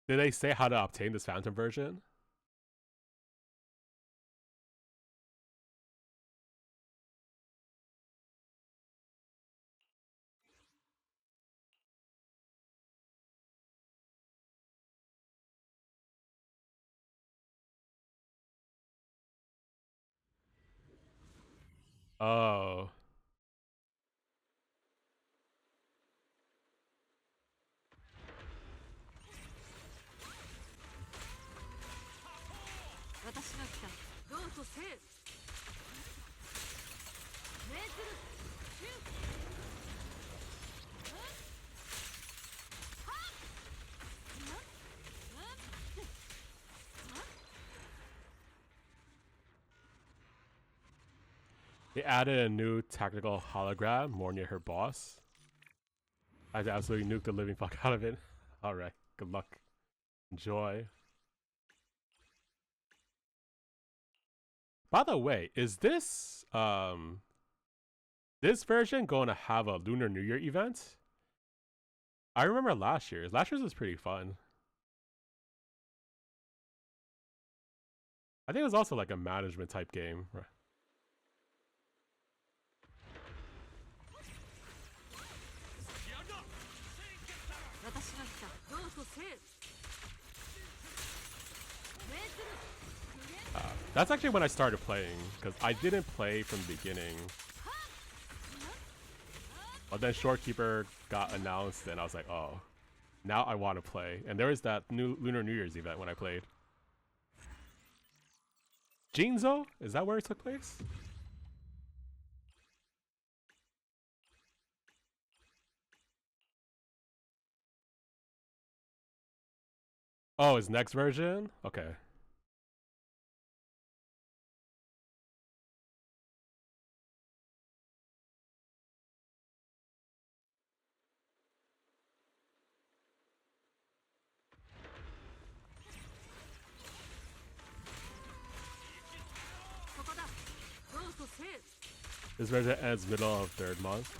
Did they say how to obtain this phantom version? Oh. 私が来た。どうぞせい。命ずる。シュー。They added a new tactical hologram more near her boss. I had to absolutely nuke the living fuck out of it. Alright, good luck. Enjoy. By the way, is this this version going to have a Lunar New Year event? I remember last year's. Last year's was pretty fun. I think it was also like a management type game. Right. That's actually when I started playing, because I didn't play from the beginning. But then Shorekeeper got announced, and I was like, oh, now I want to play. And there was that new Lunar New Year's event when I played. Jinzo? Is that where it took place? Oh, his next version? Okay. This version ends middle of third month.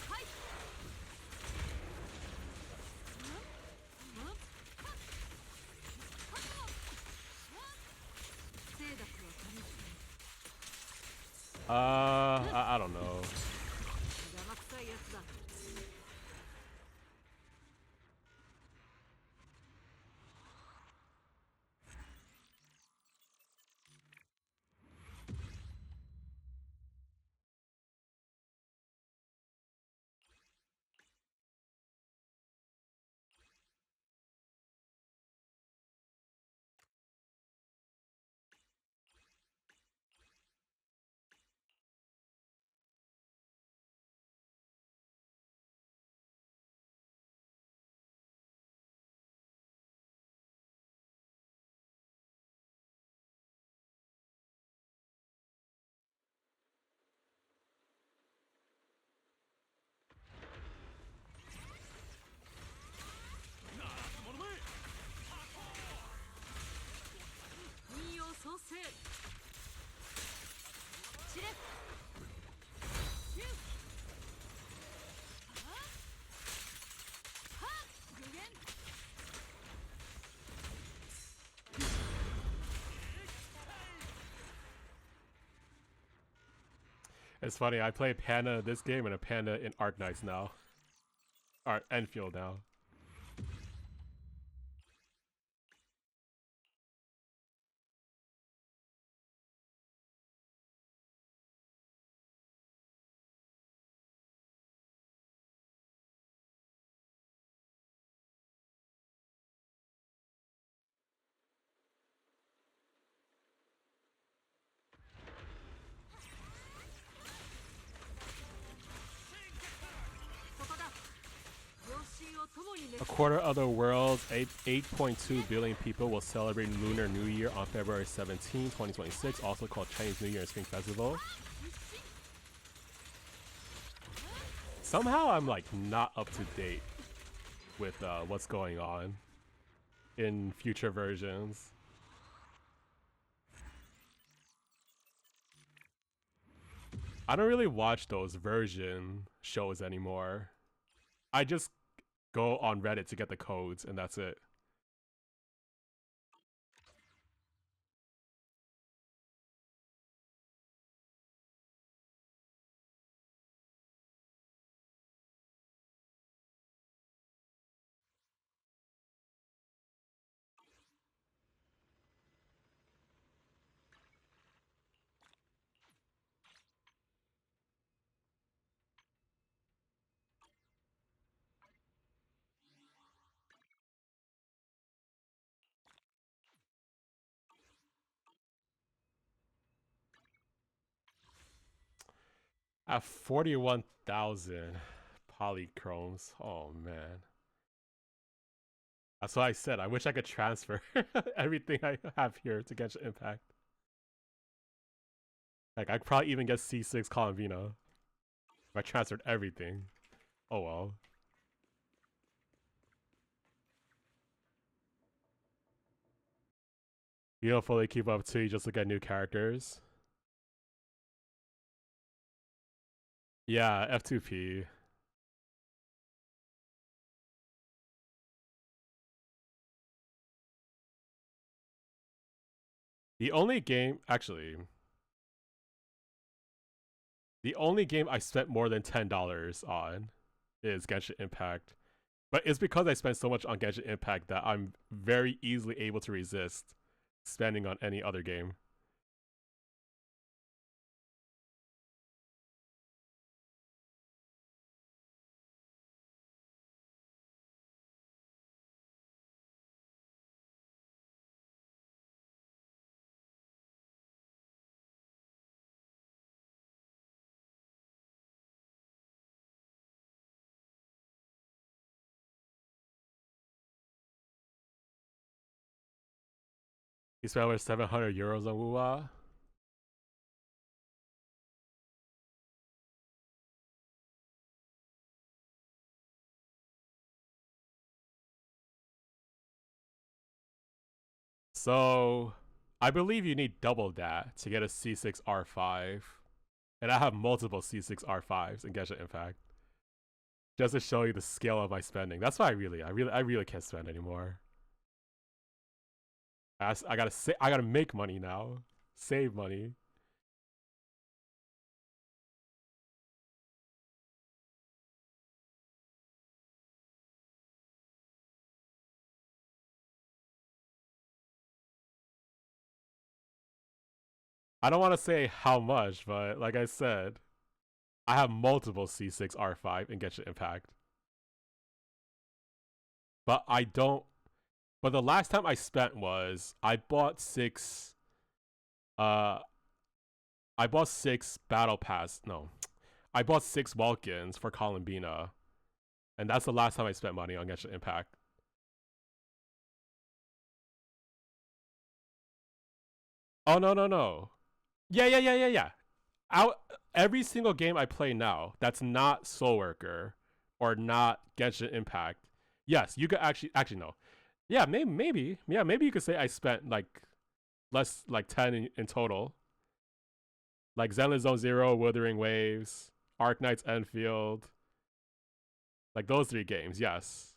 I don't know. It's funny, I play Panda in this game and a Panda in Arknights now. Or Endfield now. A quarter of the world's 8.2 billion people will celebrate Lunar New Year on February 17, 2026, also called Chinese New Year and Spring Festival. Somehow I'm like not up to date with what's going on in future versions. I don't really watch those version shows anymore. I just go on Reddit to get the codes and that's it. At 41,000 polychromes. Oh man. That's what I said. I wish I could transfer everything I have here to Genshin Impact. Like, I'd probably even get C6 Columvina if I transferred everything. Oh well. You don't fully keep up to, you just look at new characters. Yeah, F2P. The only game, actually, the only game I spent more than $10 on is Genshin Impact. But it's because I spent so much on Genshin Impact that I'm very easily able to resist spending on any other game. You spent over 700 euros on WoWA. So, I believe you need double that to get a C6 R5. And I have multiple C6 R5s in Genshin Impact. Just to show you the scale of my spending. That's why I really can't spend anymore. I gotta make money now. Save money. I don't want to say how much, but like I said, I have multiple C6 R5 in Genshin Impact. But I don't. But the last time I spent was I bought six. I bought 6 battle pass. No, I bought 6 Vulcans for Columbina, and that's the last time I spent money on Genshin Impact. Oh no. Yeah. Out every single game I play now that's not SoulWorker or not Genshin Impact. Yes, you could actually no. Yeah, maybe. Yeah, maybe you could say I spent like less like 10 in total. Like Zenless Zone Zero, Wuthering Waves, Arknights, Endfield. Like those 3 games, yes.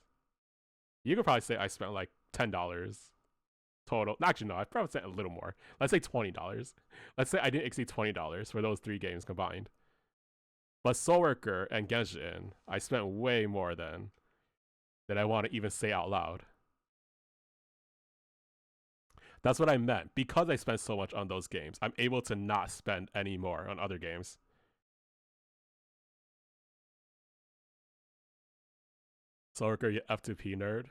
You could probably say I spent like $10 total. Actually, no, I probably spent a little more. Let's say $20. Let's say I didn't exceed $20 for those 3 games combined. But SoulWorker and Genshin, I spent way more than I want to even say out loud. That's what I meant. Because I spent so much on those games, I'm able to not spend any more on other games. SoulWorker, you F2P nerd.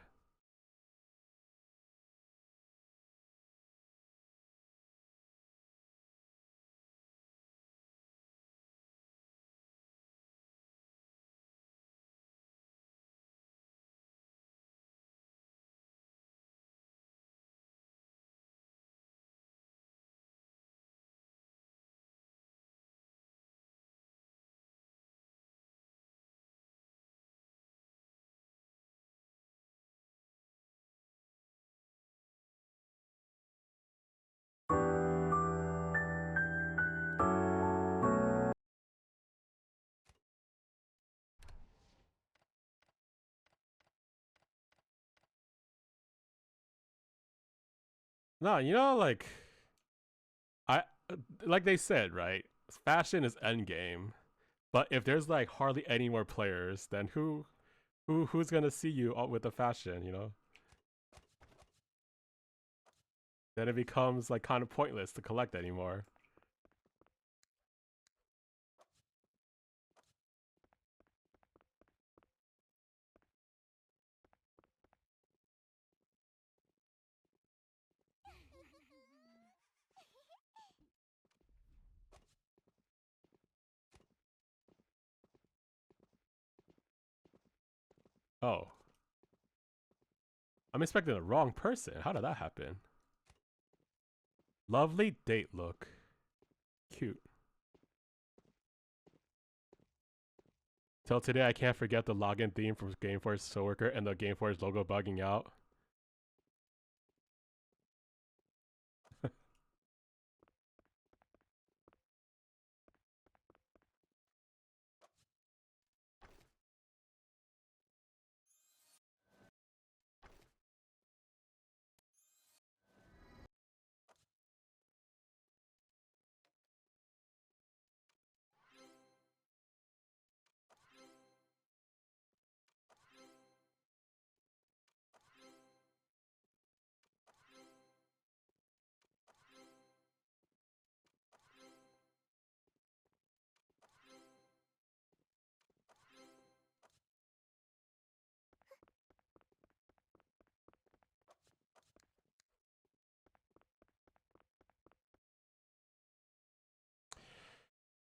No, you know, like I like they said, right? Fashion is endgame. But if there's like hardly any more players, then who's gonna see you with the fashion, you know? Then it becomes like kind of pointless to collect anymore. Oh. I'm expecting the wrong person. How did that happen? Lovely date look. Cute. Till today, I can't forget the login theme from Gameforce SoulWorker and the Gameforce logo bugging out.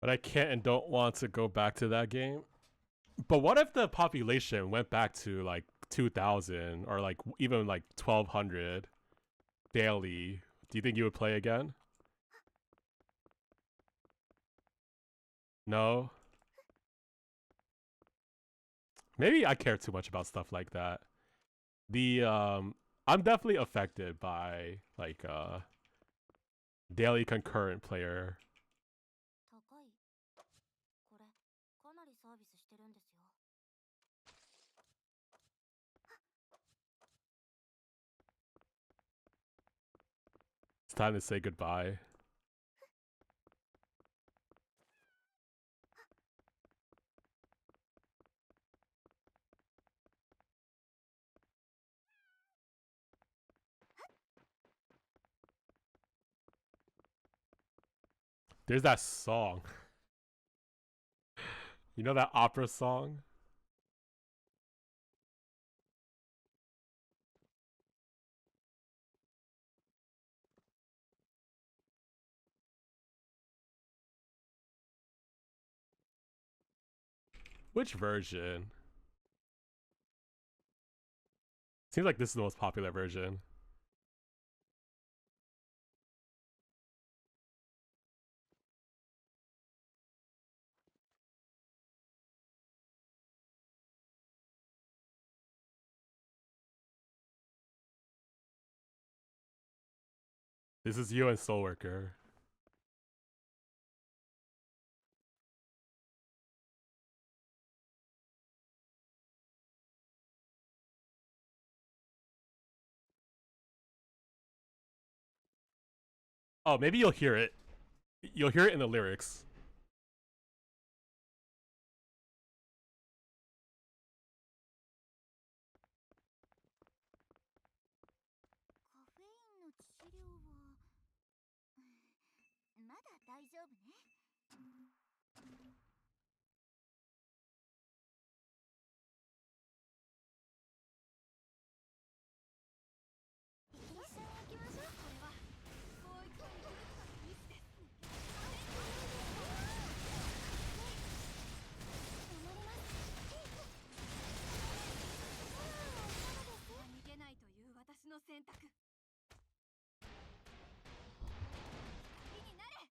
But I can't and don't want to go back to that game. But what if the population went back to like 2000 or like even like 1200 daily? Do you think you would play again? No. Maybe I care too much about stuff like that. The I'm definitely affected by like daily concurrent player. 高い。これ、かなりサービスしてるんですよ。It's time to say goodbye. There's that song. You know that opera song? Which version? Seems like this is the most popular version. This is you and SoulWorker. Oh, maybe you'll hear it. You'll hear it in the lyrics. カフェインの致死量はまだ大丈夫ね。一緒に行きましょう。これはもう一回来るからミスです。頑張ります。逃げないという私の選択。光になれ。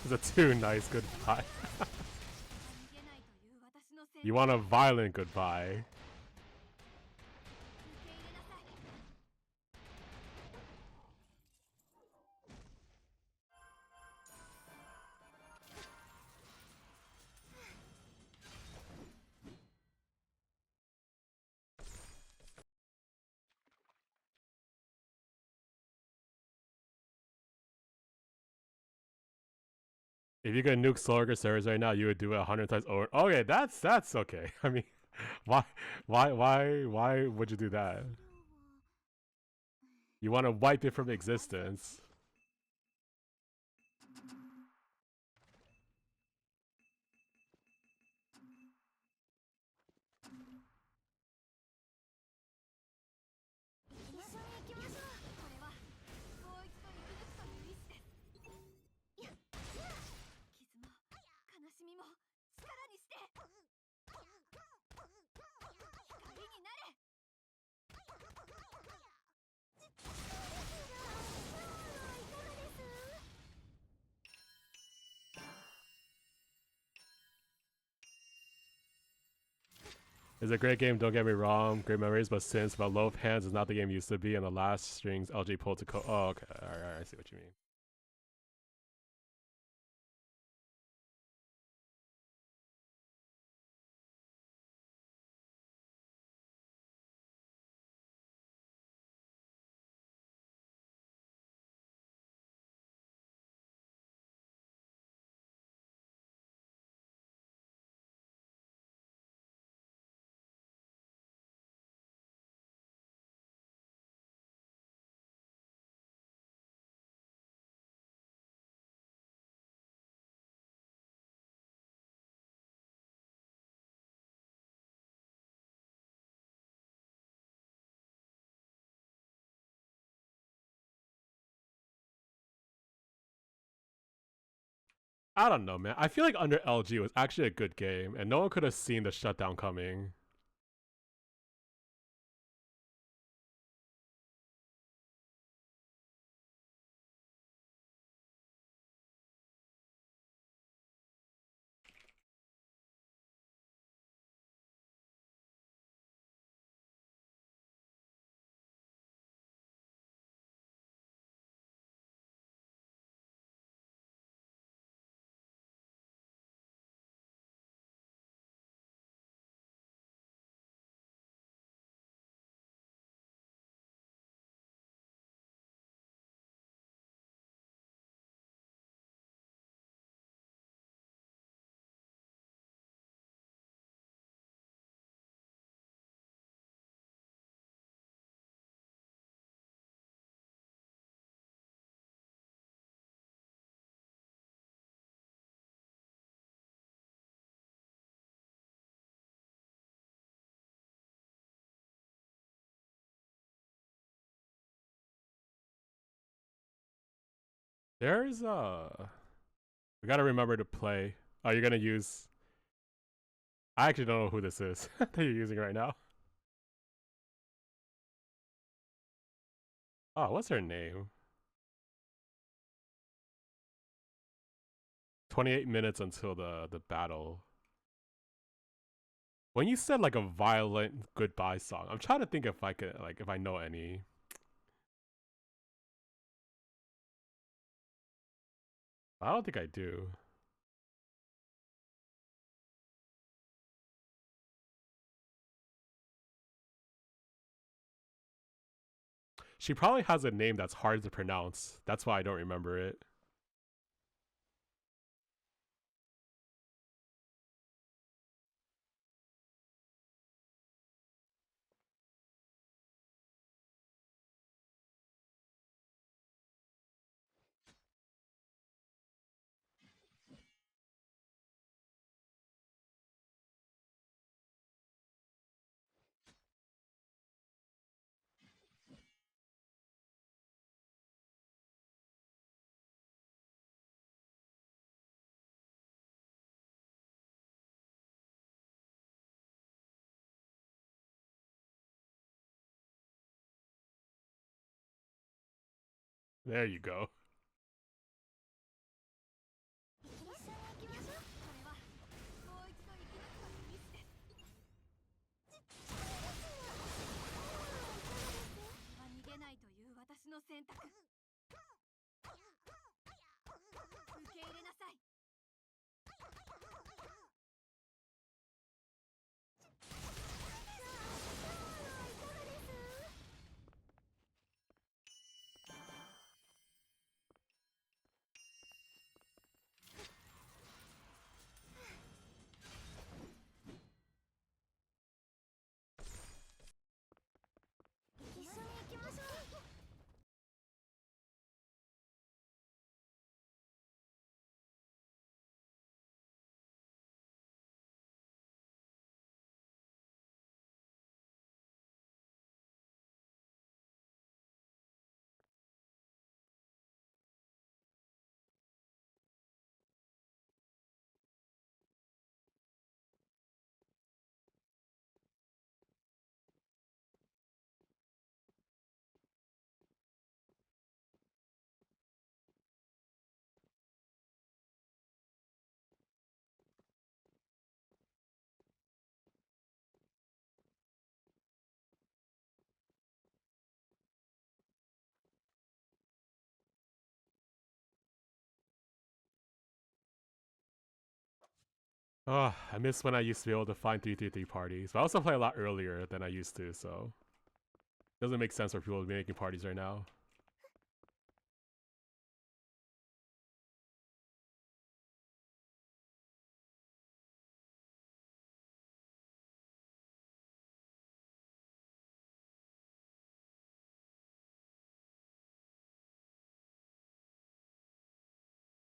It's a too nice goodbye. 逃げないという私の選 You 択 want a violent goodbye. 受け入れなさい If you could nuke SoulWorker servers right now, you would do it 100 times over. Okay, that's okay. I mean, why would you do that? You want to wipe it from existence. It's a great game, don't get me wrong. Great memories, but since my low of hands is not the game it used to be, and the last strings LG pulled to oh, okay. Alright, I see what you mean. I don't know, man. I feel like under LG was actually a good game, and no one could have seen the shutdown coming. There's we gotta remember to play. Oh, you're gonna use. I actually don't know who this is that you're using right now. Oh, what's her name? 28 minutes until the battle. When you said like a violent goodbye song, I'm trying to think if I could like if I know any. I don't think I do. She probably has a name that's hard to pronounce. That's why I don't remember it. There you go. Oh, I miss when I used to be able to find 333 parties. But I also play a lot earlier than I used to, so it doesn't make sense for people to be making parties right now.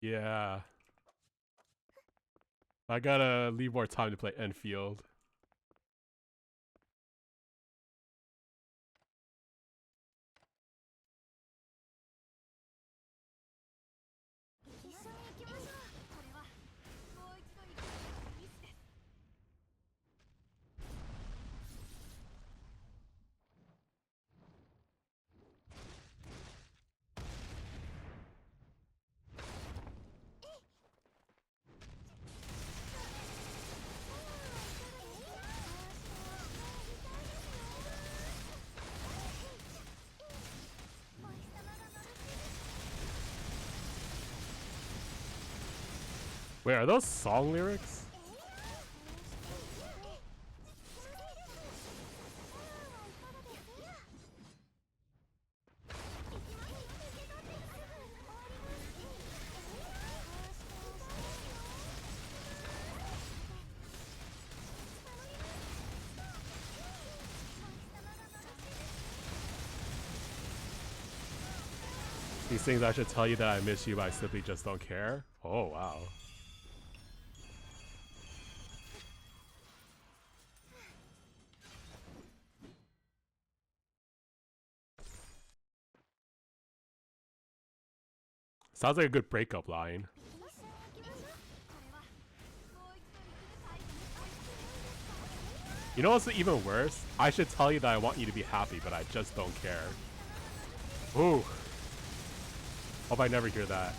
Yeah. I gotta leave more time to play Endfield. Wait, are those song lyrics? These things I should tell you that I miss you, but I simply just don't care. Oh, wow. Sounds like a good breakup line. You know what's even worse? I should tell you that I want you to be happy, but I just don't care. Ooh. Hope I never hear that.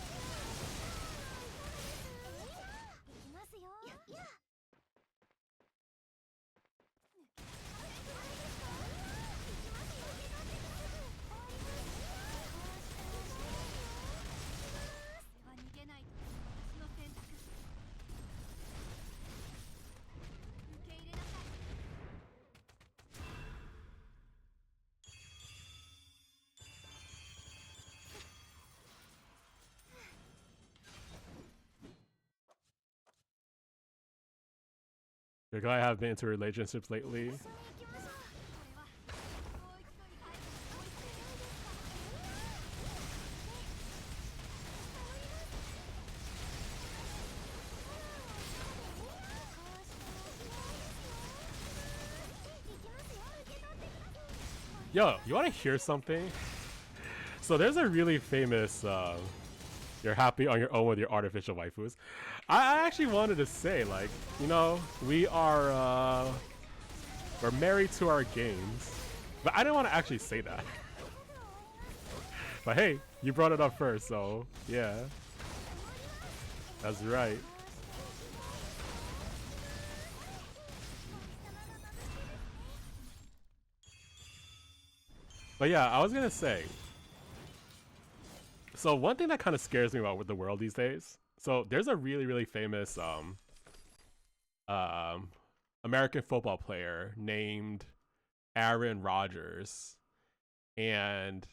You're glad I have been into relationships lately. Yo, you want to hear something? So there's a really famous you're happy on your own with your artificial waifus. I actually wanted to say, like, you know, we're married to our games. But I didn't want to actually say that. But hey, you brought it up first, so yeah. That's right. But yeah, I was gonna say, so one thing that kind of scares me about with the world these days. So there's a really, really famous American football player named Aaron Rodgers, and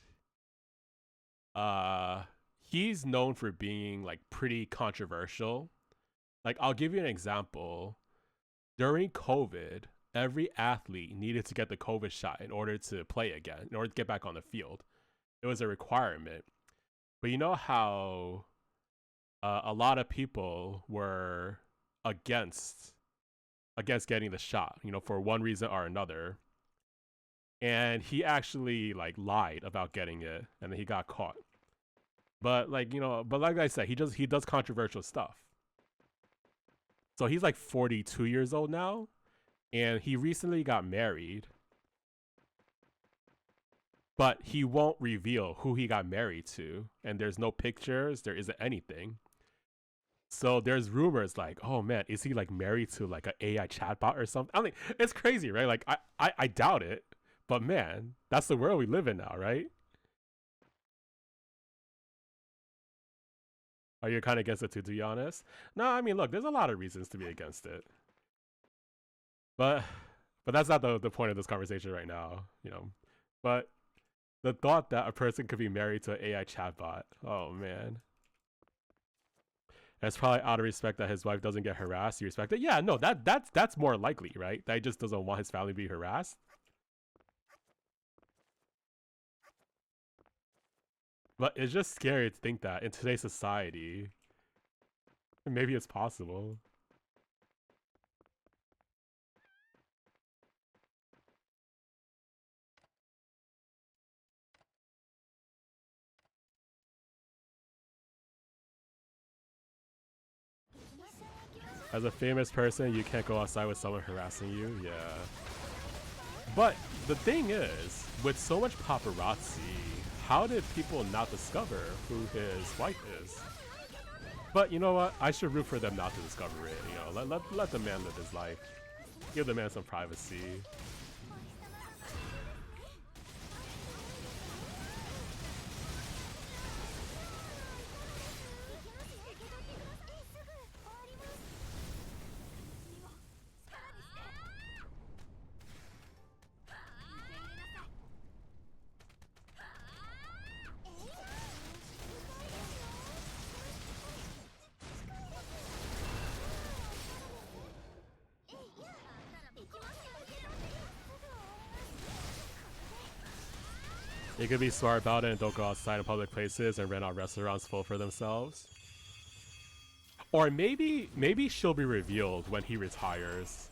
he's known for being like pretty controversial. Like, I'll give you an example. During COVID, every athlete needed to get the COVID shot in order to play again, in order to get back on the field. It was a requirement. But you know how a lot of people were against getting the shot, you know, for one reason or another. And he actually like lied about getting it, and then he got caught. But like, you know, but like I said, he does controversial stuff. So he's like 42 years old now, and he recently got married. But he won't reveal who he got married to, and there's no pictures, there isn't anything. So there's rumors like, oh man, is he like married to like an AI chatbot or something? I mean, it's crazy, right? Like I doubt it, but man, that's the world we live in now, right? Are you kind of against it too, to be honest? No, I mean, look, there's a lot of reasons to be against it. But that's not the point of this conversation right now, you know. But the thought that a person could be married to an AI chatbot, oh man. It's probably out of respect that his wife doesn't get harassed. You respect it? Yeah, no, that's more likely, right? That he just doesn't want his family to be harassed. But it's just scary to think that in today's society, maybe it's possible. As a famous person, you can't go outside with someone harassing you. Yeah. But the thing is, with so much paparazzi, how did people not discover who his wife is? But you know what? I should root for them not to discover it. You know, let the man live his life. Give the man some privacy. They could be smart about it and don't go outside in public places and rent out restaurants full for themselves. Or maybe she'll be revealed when he retires.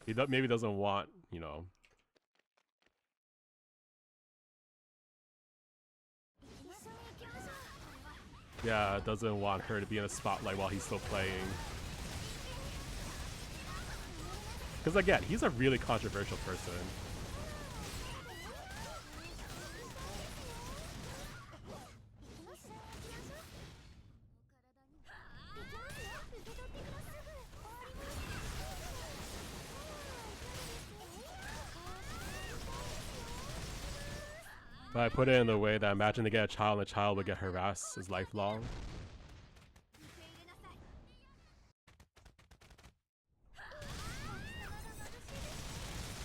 He maybe doesn't want, you know. Yeah, doesn't want her to be in a spotlight while he's still playing. Because again, he's a really controversial person. But I put it in the way that imagine they get a child and the child would get harassed his lifelong.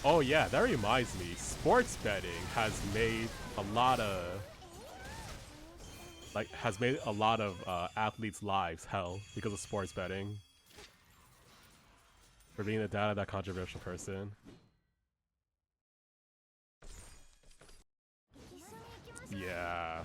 Oh yeah, that reminds me. Sports betting has made a lot of athletes' lives hell because of sports betting. For being the dad of that controversial person. Yeah.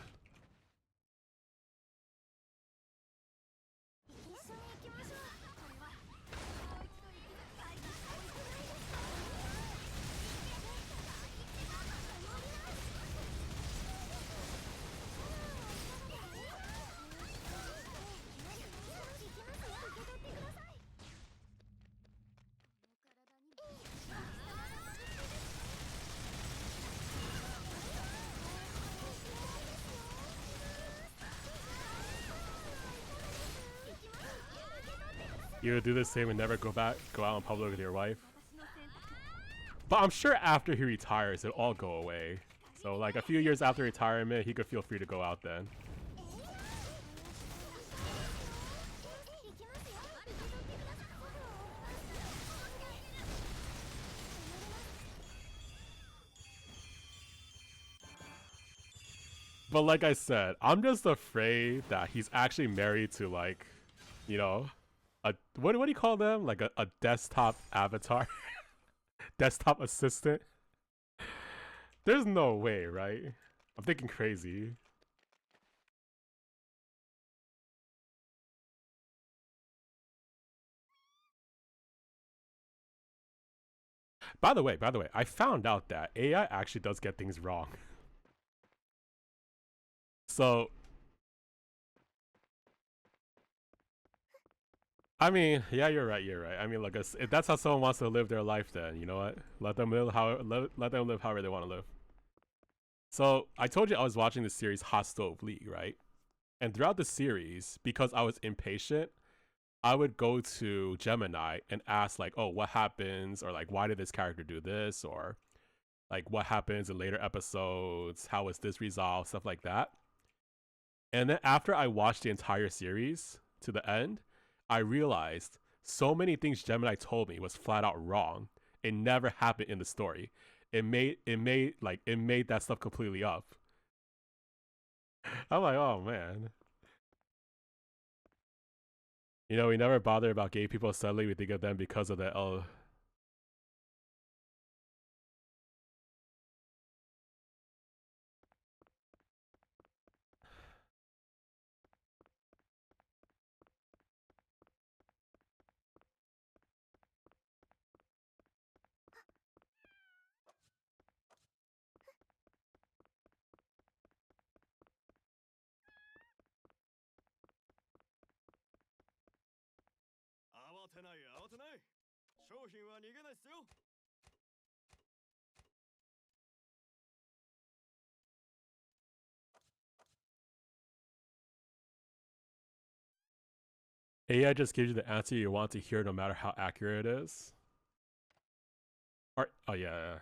You would do the same and never go out in public with your wife. But I'm sure after he retires, it'll all go away. So like a few years after retirement, he could feel free to go out then. But like I said, I'm just afraid that he's actually married to like, you know, what do you call them? Like a desktop avatar, desktop assistant. There's no way, right? I'm thinking crazy. By the way, I found out that AI actually does get things wrong. So I mean, yeah, you're right. I mean, look, if that's how someone wants to live their life, then you know what? Let them live however they want to live. So I told you I was watching the series Hot Stove League, right? And throughout the series, because I was impatient, I would go to Gemini and ask like, "Oh, what happens?" or like, "Why did this character do this?" or like, "What happens in later episodes? How was this resolved?" Stuff like that. And then after I watched the entire series to the end, I realized so many things Gemini told me was flat out wrong. It never happened in the story. It made that stuff completely up. I'm like, oh man. You know, we never bother about gay people. Suddenly we think of them because of the AI just gives you the answer you want to hear no matter how accurate it is. Or, oh yeah.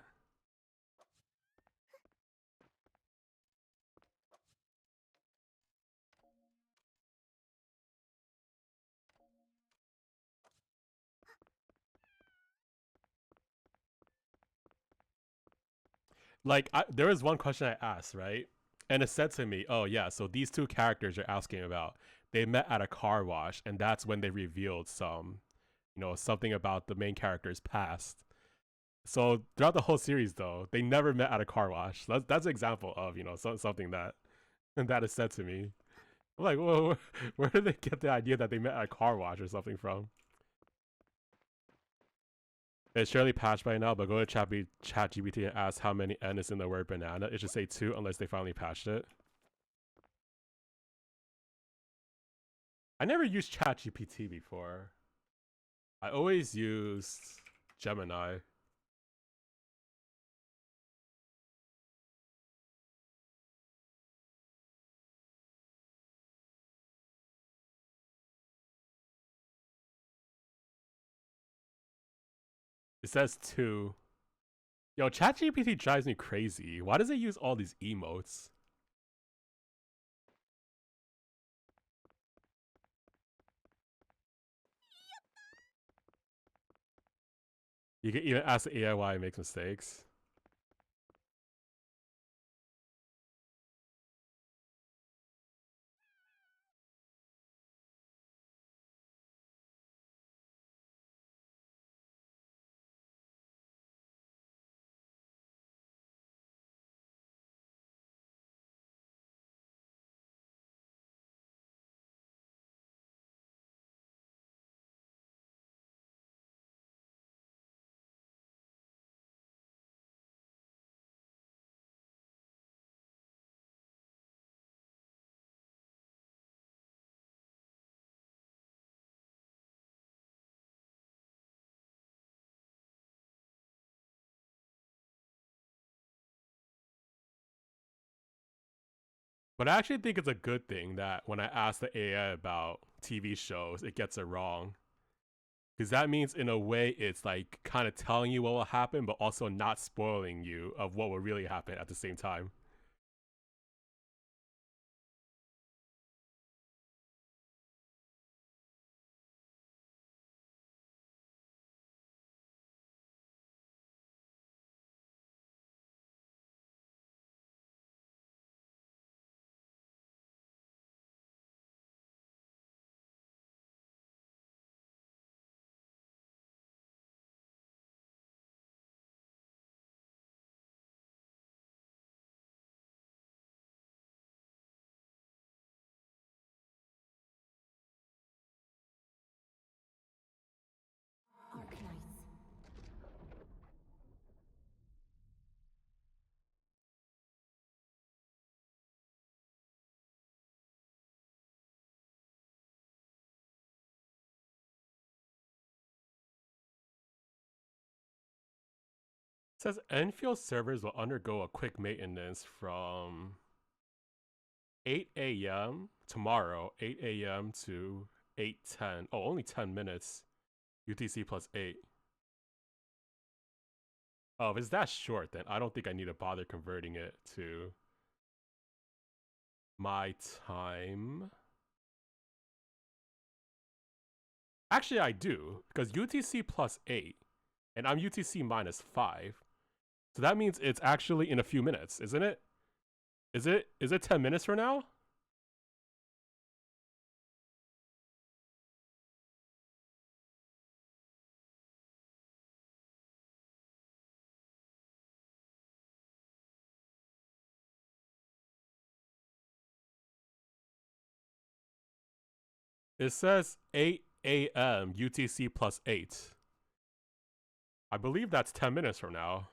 Like, there was one question I asked, right? And it said to me, oh yeah, so these two characters you're asking about, they met at a car wash, and that's when they revealed something about the main character's past. So throughout the whole series, though, they never met at a car wash. That's an example of something that that is said to me. I'm like, whoa, where did they get the idea that they met at a car wash or something from? It's surely patched by now, but go to ChatGPT and ask how many N is in the word banana. It should say 2 unless they finally patched it. I never used ChatGPT before. I always used Gemini. It says 2. Yo, ChatGPT drives me crazy. Why does it use all these emotes? You can even ask the AI why it makes mistakes. But I actually think it's a good thing that when I ask the AI about TV shows, it gets it wrong. Because that means, in a way, it's like kind of telling you what will happen, but also not spoiling you of what will really happen at the same time. Arknights. It says Enfield servers will undergo a quick maintenance from 8 a.m. tomorrow, 8 a.m. to 8:10. Oh, only 10 minutes. UTC plus 8. Oh, if it's that short, then I don't think I need to bother converting it to my time. Actually, I do, because UTC plus 8, and I'm UTC minus 5. So that means it's actually in a few minutes, isn't it? Is it 10 minutes from now? It says 8 a.m. UTC plus 8. I believe that's 10 minutes from now.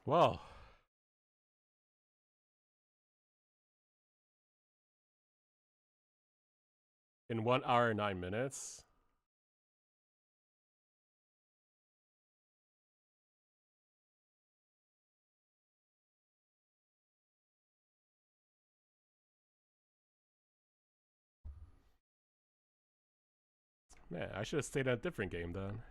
Well, in 1 hour and 9 minutes. Man, I should have stayed in a different game then.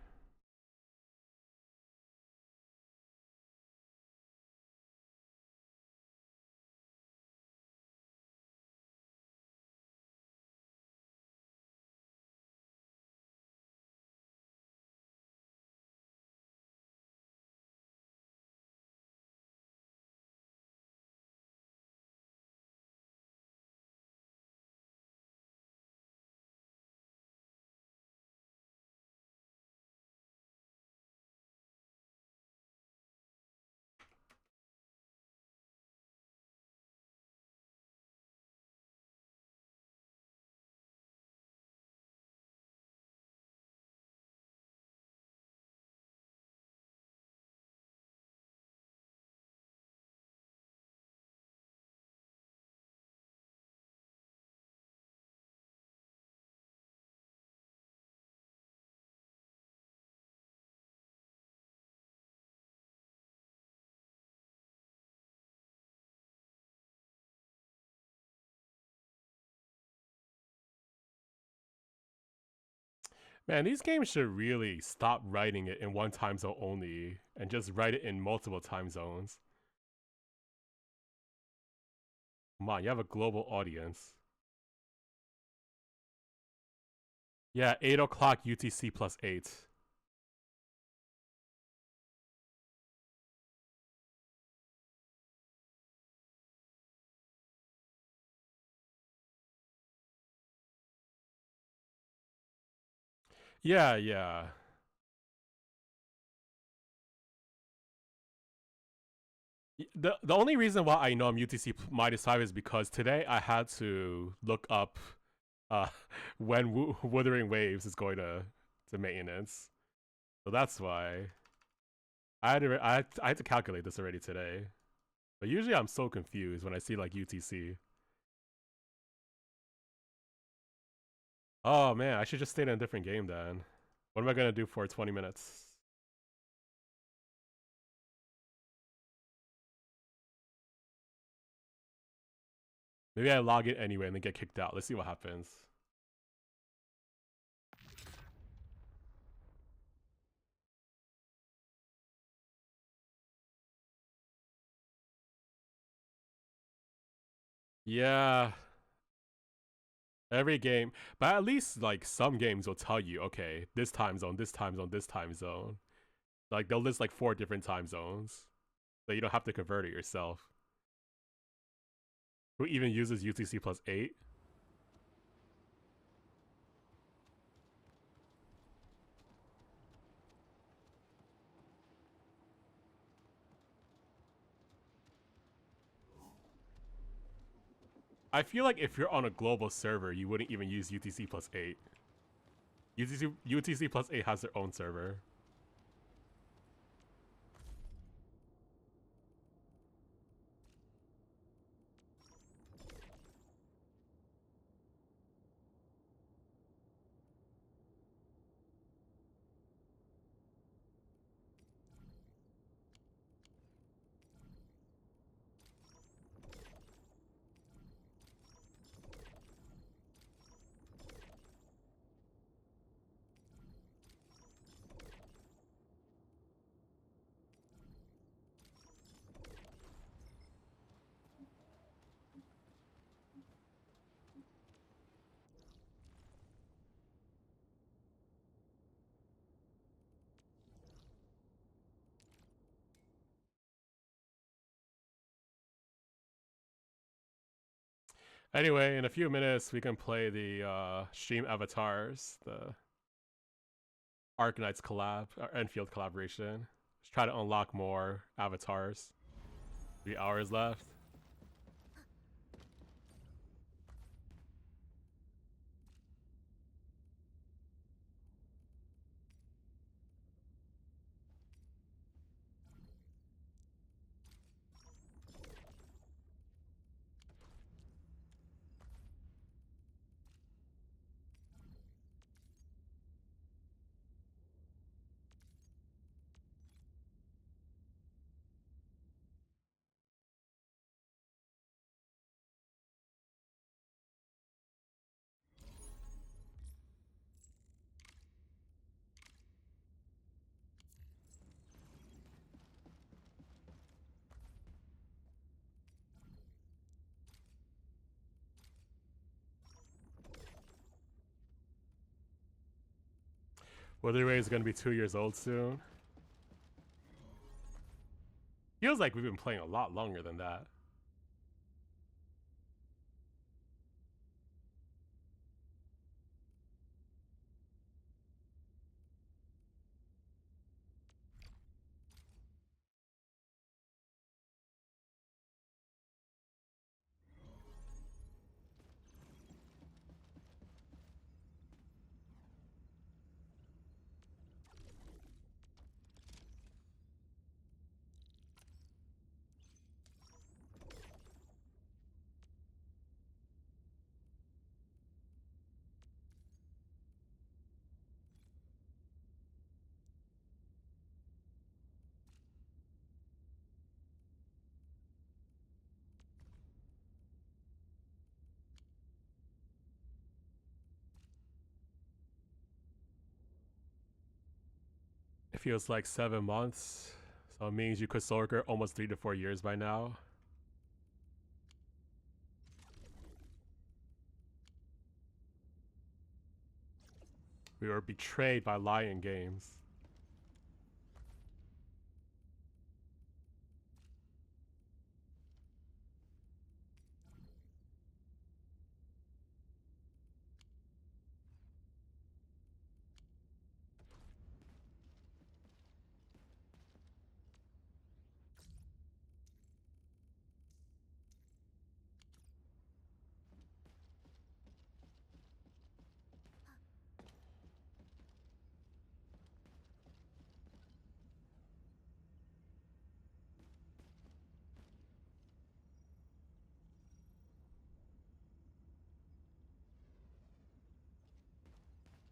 Man, these games should really stop writing it in one time zone only and just write it in multiple time zones. Come on, you have a global audience. Yeah, 8 o'clock UTC plus 8. Yeah, yeah. The only reason why I know I'm UTC minus 5 is because today I had to look up uh, when Wuthering Waves is going to maintenance. So that's why I had to calculate this already today. But usually I'm so confused when I see like UTC. Oh man, I should just stay in a different game then. What am I gonna do for 20 minutes? Maybe I log in anyway and then get kicked out. Let's see what happens. Yeah, every game. But at least like some games will tell you, okay, this time zone, this time zone, this time zone. Like they'll list like 4 different time zones. So you don't have to convert it yourself. Who even uses UTC plus 8? I feel like if you're on a global server, you wouldn't even use UTC plus 8. UTC plus 8 has their own server. Anyway, in a few minutes we can play the stream avatars, the Arknights collab, Endfield collaboration. Just try to unlock more avatars. 3 hours left. Wuthering Waves is gonna be 2 years old soon. Feels like we've been playing a lot longer than that. It feels like 7 months. So it means you could SoulWorker almost 3 to 4 years by now. We were betrayed by Lion Games.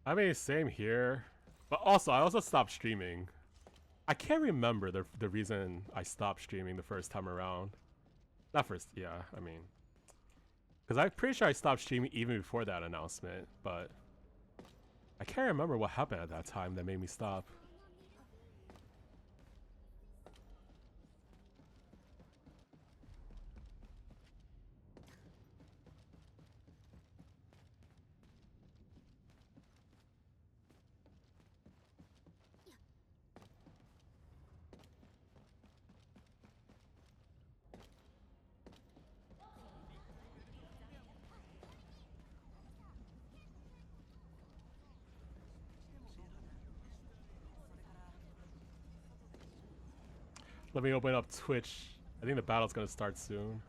I mean, same here. But also, I also stopped streaming. I can't remember the reason I stopped streaming the first time around. Not first, yeah, I mean. Because I'm pretty sure I stopped streaming even before that announcement, but I can't remember what happened at that time that made me stop. Let me open up Twitch. I think the battle's gonna start soon.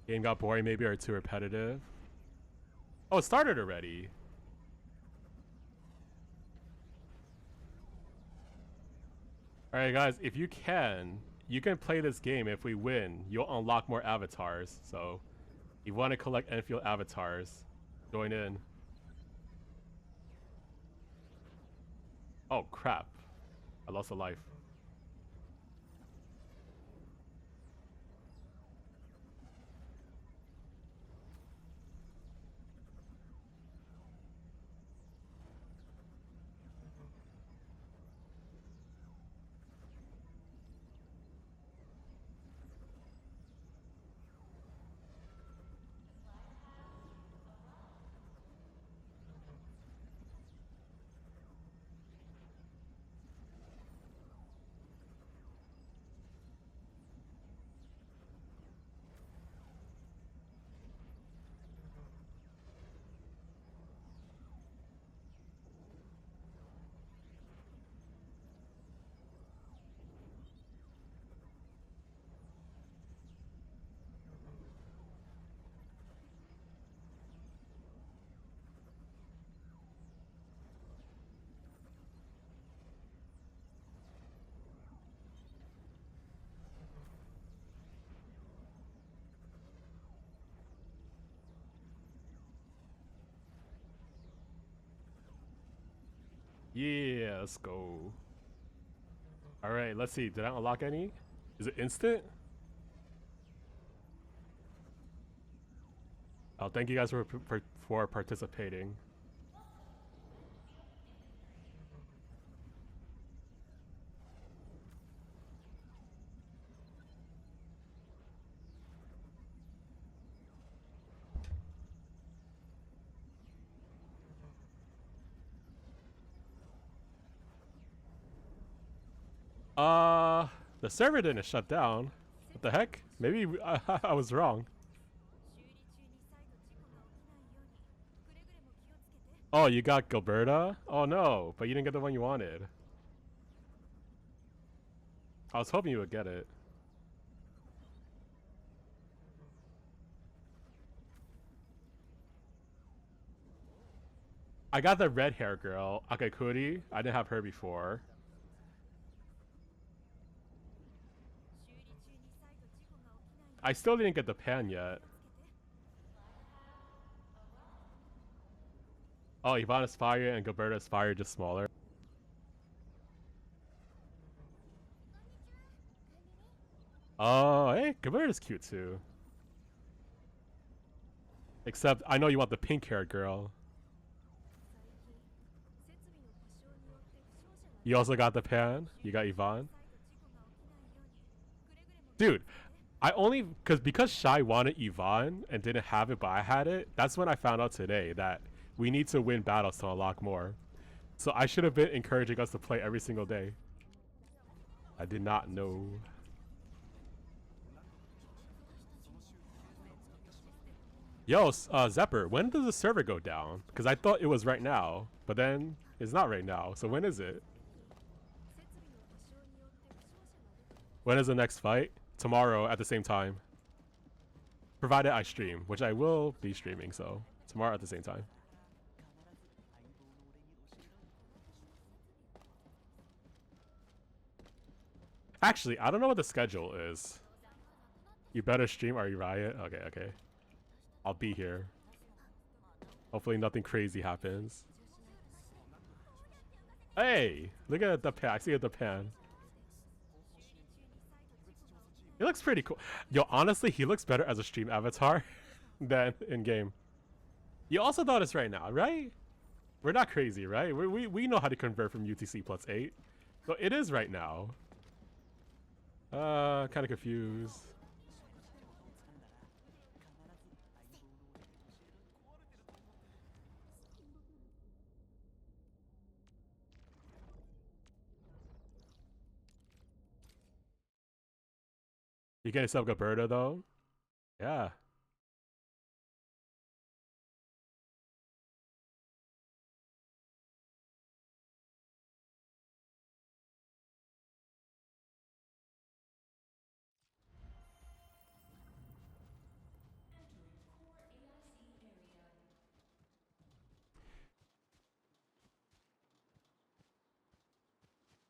Game got boring maybe or too repetitive. Oh, it started already. Alright guys, if you can play this game. If we win, you'll unlock more avatars. So, if you want to collect Enfield avatars, join in. Oh crap. I lost a life. Yeah, let's go. All right, let's see. Did I unlock any? Is it instant? Oh, thank you guys for participating. The server didn't shut down. What the heck? Maybe I was wrong. 修理中に再度事故が起きないようにくれぐれも気をつけて。 Oh, you got Gilberta? Oh no, but you didn't get the one you wanted. I was hoping you would get it. I got the red hair girl, Akakuri. I didn't have her before. 修理中に再度事故が起きないように I still didn't get the pan yet. 気をつけて。 Oh, Ivana's fire and Gilberta's fire, just smaller. Oh, hey, Gilberta's cute too. Except I know you want the pink-haired girl. 最近設備の故障によって負傷者が You also got the pan. You got Yvonne. 再度事故が起きないようにくれぐれも Dude, I only because Shy wanted Yvonne and didn't have it, but I had it. That's when I found out today that we need to win battles to unlock more. So I should have been encouraging us to play every single day. I did not know. Yo, Zepper, when does the server go down? Because I thought it was right now, but then it's not right now. So when is it? 設備の故障によって負傷者が出て When is the next fight? Tomorrow at the same time. Provided I stream, which I will be streaming, so tomorrow at the same time. Actually, I don't know what the schedule is. You better stream or you riot? Okay, okay. I'll be here. Hopefully nothing crazy happens. Hey! Look at the pan. I see the pan. He looks pretty cool. Yo, honestly, he looks better as a stream avatar than in-game. You also notice right now, right? We're not crazy, right? We know how to convert from UTC plus 8. So it is right now. Kind of confused. You getting yourself Gilberta though? Yeah.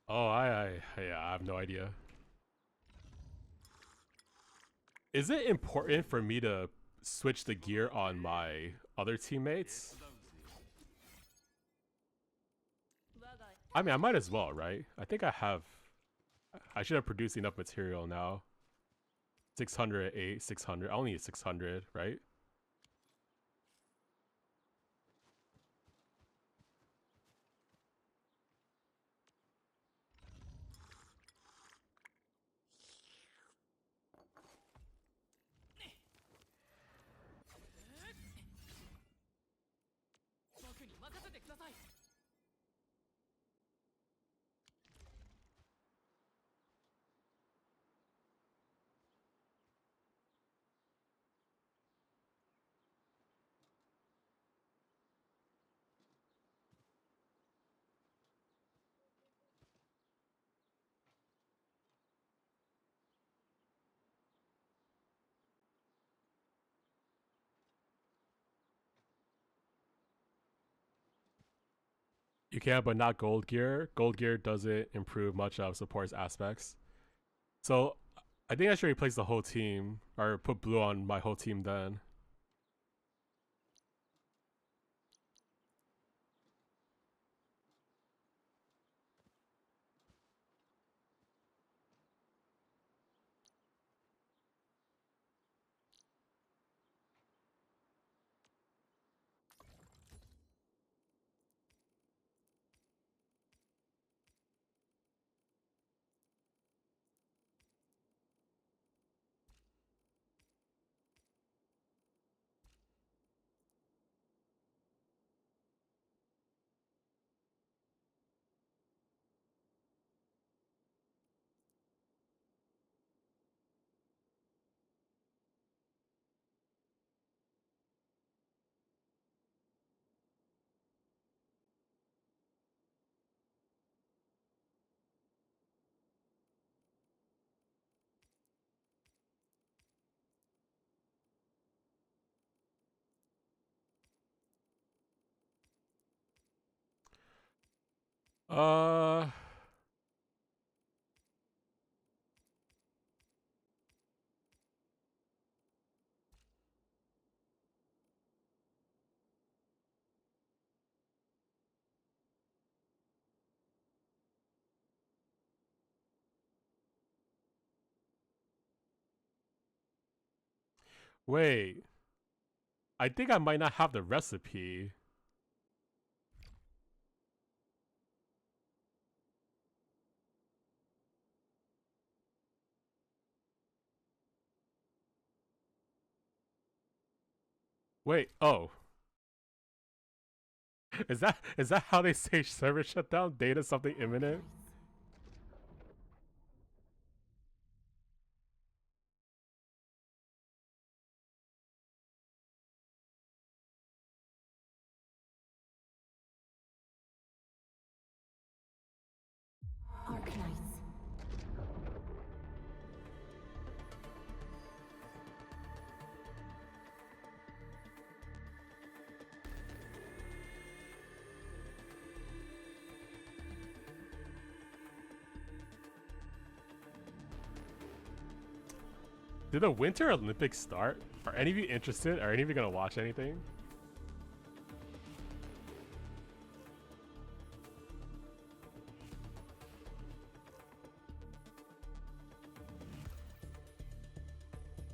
Oh, yeah, I have no idea. Is it important for me to switch the gear on my other teammates? I mean, I might as well, right? I think I should have produced enough material now. 608, 600. I only need 600, right? You can, but not gold gear. Gold gear doesn't improve much of support's aspects. So I think I should replace the whole team, or put blue on my whole team then. Uh, wait. I think I might not have the recipe. Wait, oh. Is that how they say server shutdown? Data something imminent? Arknights. Did the Winter Olympics start? Are any of you interested? Are any of you gonna watch anything?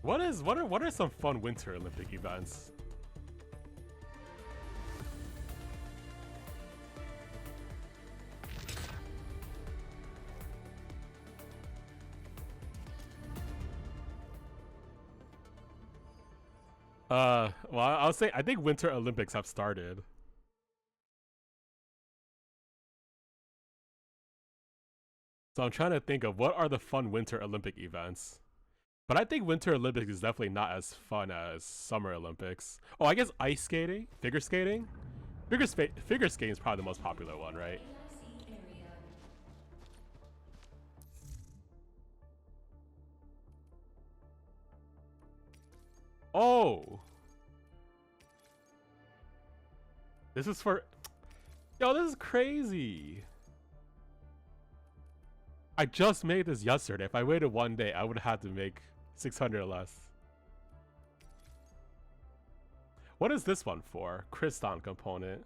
What are some fun Winter Olympic events? Well, I'll say I think Winter Olympics have started. So I'm trying to think of what are the fun Winter Olympic events. But I think Winter Olympics is definitely not as fun as Summer Olympics. Oh, I guess ice skating, figure skating. Figure skating is probably the most popular one, right? Oh, this is for. Yo, this is crazy. I just made this yesterday. If I waited one day, I would have to make 600 or less. What is this one for? Kriston component.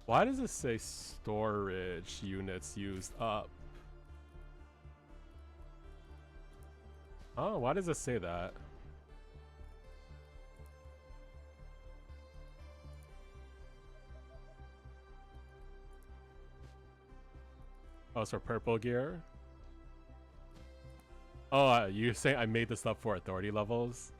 Why does it say storage units used up? Oh, why does it say that? Oh, it's for purple gear? Oh, you're saying I made this up for authority levels?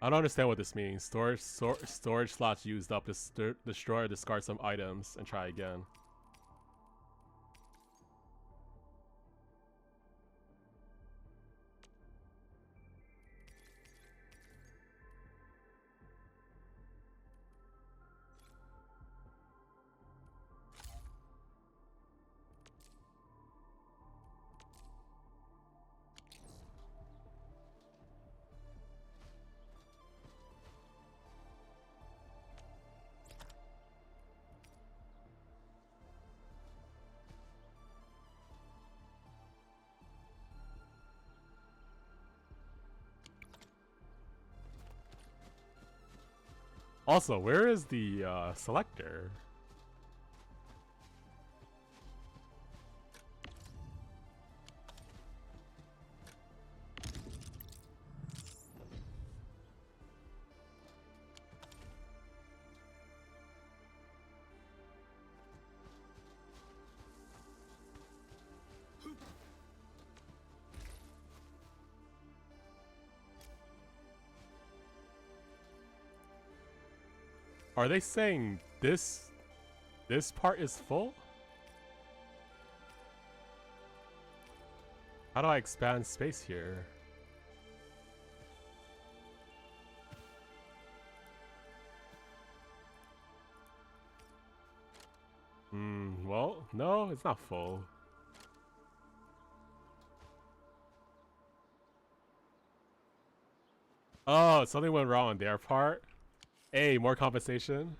I don't understand what this means. Storage slots used up to destroy or discard some items and try again. Also, where is the selector? Are they saying this part is full? How do I expand space here? Well, no, it's not full. Oh, something went wrong on their part. Hey, more compensation.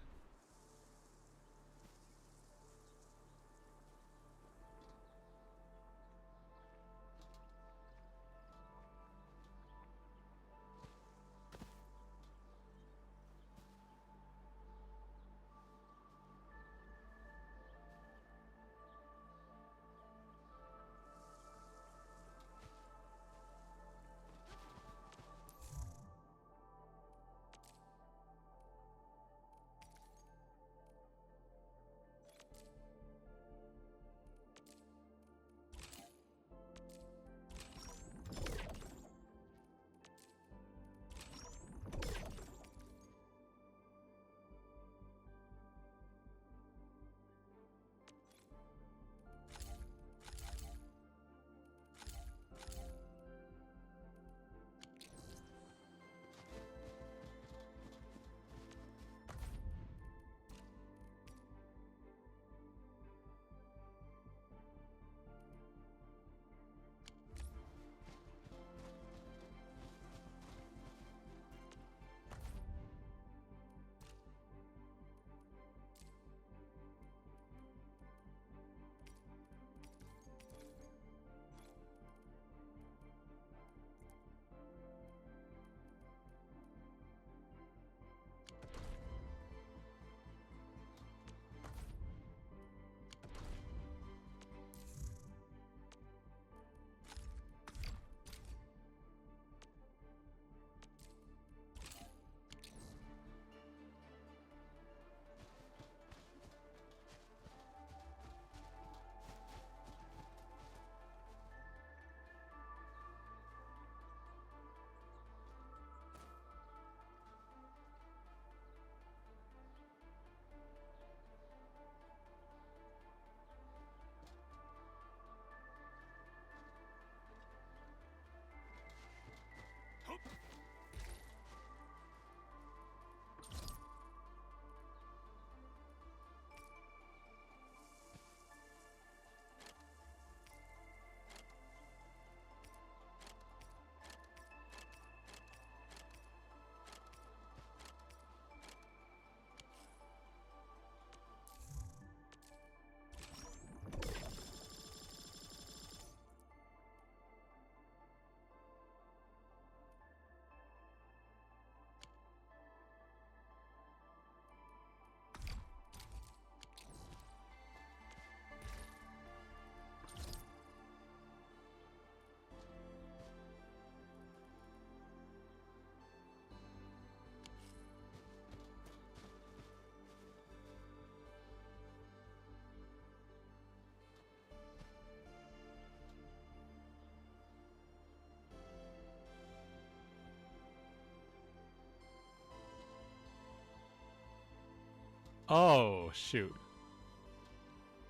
Oh, shoot.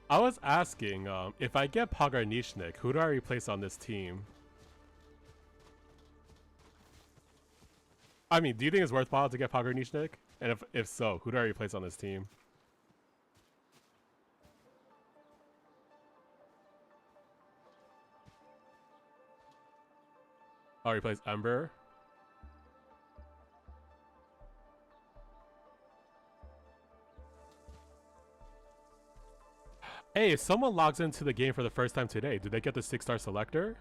I was asking, if I get Pagarnichnik, who do I replace on this team? I mean, do you think it's worthwhile to get Pagarnichnik? And if so, who do I replace on this team? I'll replace Ember. Hey, if someone logs into the game for the first time today, do they get the 6-star selector?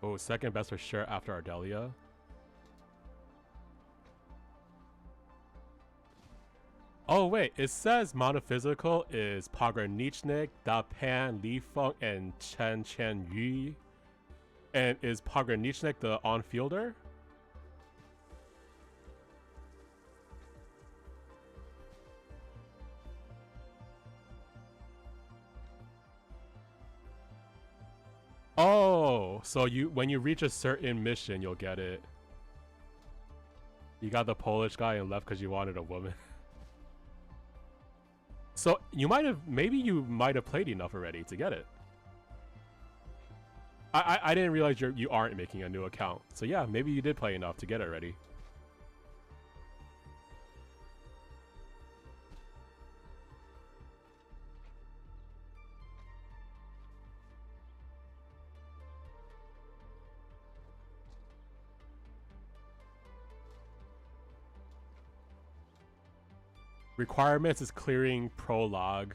Oh, second best for sure after Ardelia. Oh wait, it says monophysical is Pagarnichnik, Da Pan, Li Feng, and Chen Chen Yu. And is Pagarnichnik the on-fielder? Oh, so when you reach a certain mission, you'll get it. You got the Polish guy and left because you wanted a woman. So maybe you might have played enough already to get it. I didn't realize you aren't making a new account. So yeah, maybe you did play enough to get it already. Requirements is clearing prologue.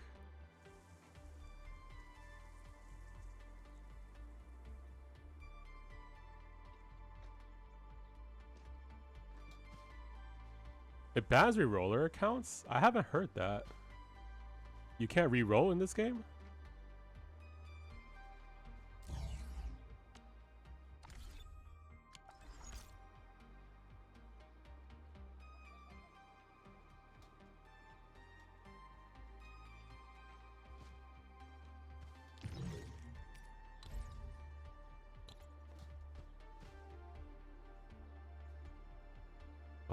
It bans reroller accounts? I haven't heard that. You can't reroll in this game?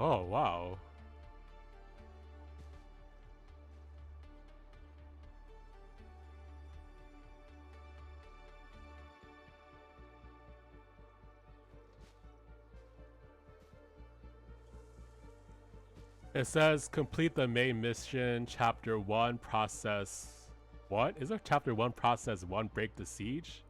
Oh, wow. It says complete the main mission, chapter 1, process. What? Is it chapter 1, process 1, break the siege?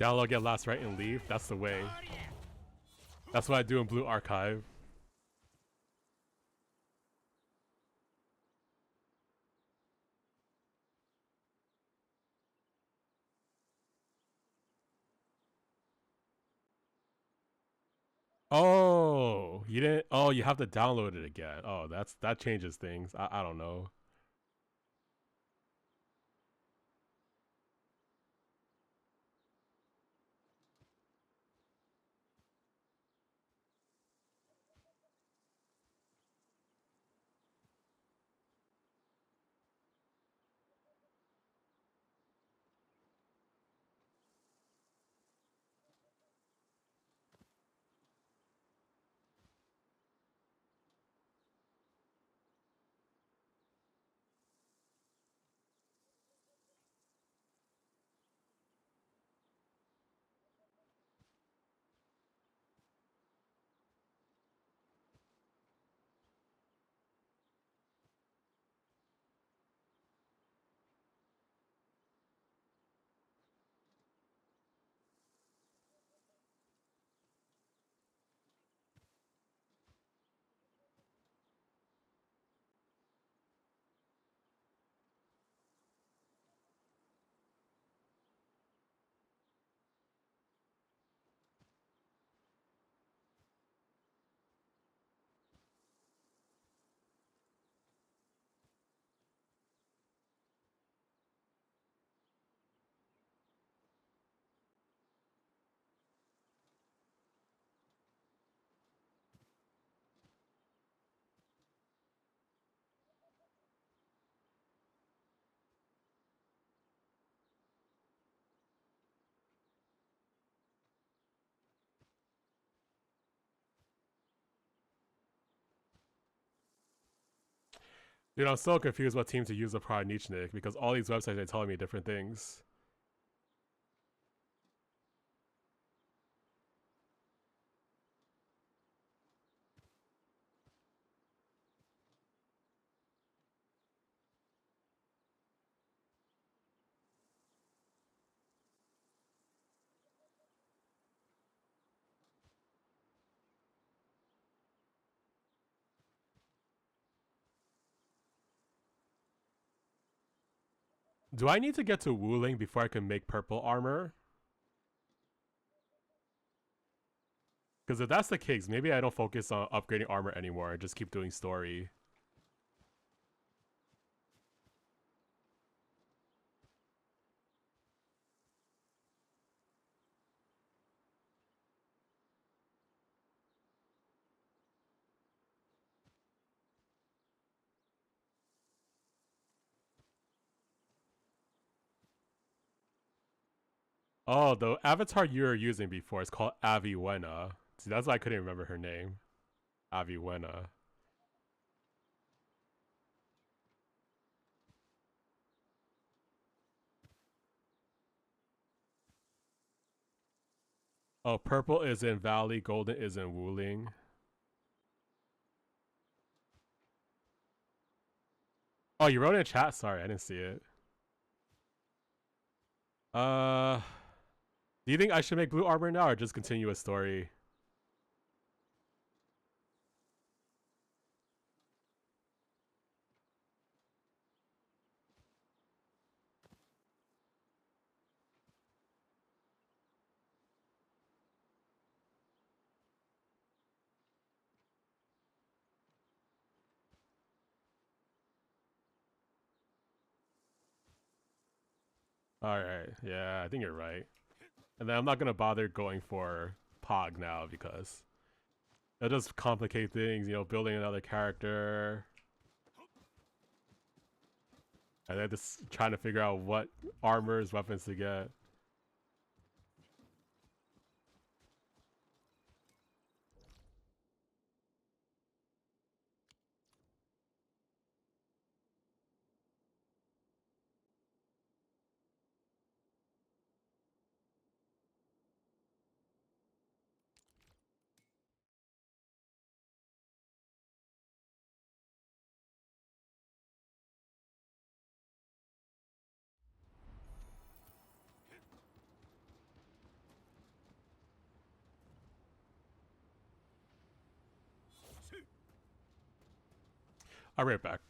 Download, get last right, and leave. That's the way. That's what I do in Blue Archive. Oh, you didn't. Oh, you have to download it again. Oh, that changes things. I don't know. Dude, I'm so confused what team to use the Pride Nichnik because all these websites are telling me different things. do I need to get to Wuling before I can make purple armor? Because if that's the case, maybe I don't focus on upgrading armor anymore and just keep doing story. Oh, the avatar you were using before is called Aviwena. See, that's why I couldn't remember her name. Aviwena. Oh, purple is in Valley, golden is in Wuling. Oh, you wrote it in chat? Sorry, I didn't see it. Do you think I should make blue armor now or just continue a story? Alright, yeah, I think you're right. And then I'm not gonna bother going for Pog now because it'll just complicate things, you know, building another character. And then just trying to figure out what armors, weapons to get. I'll be right back.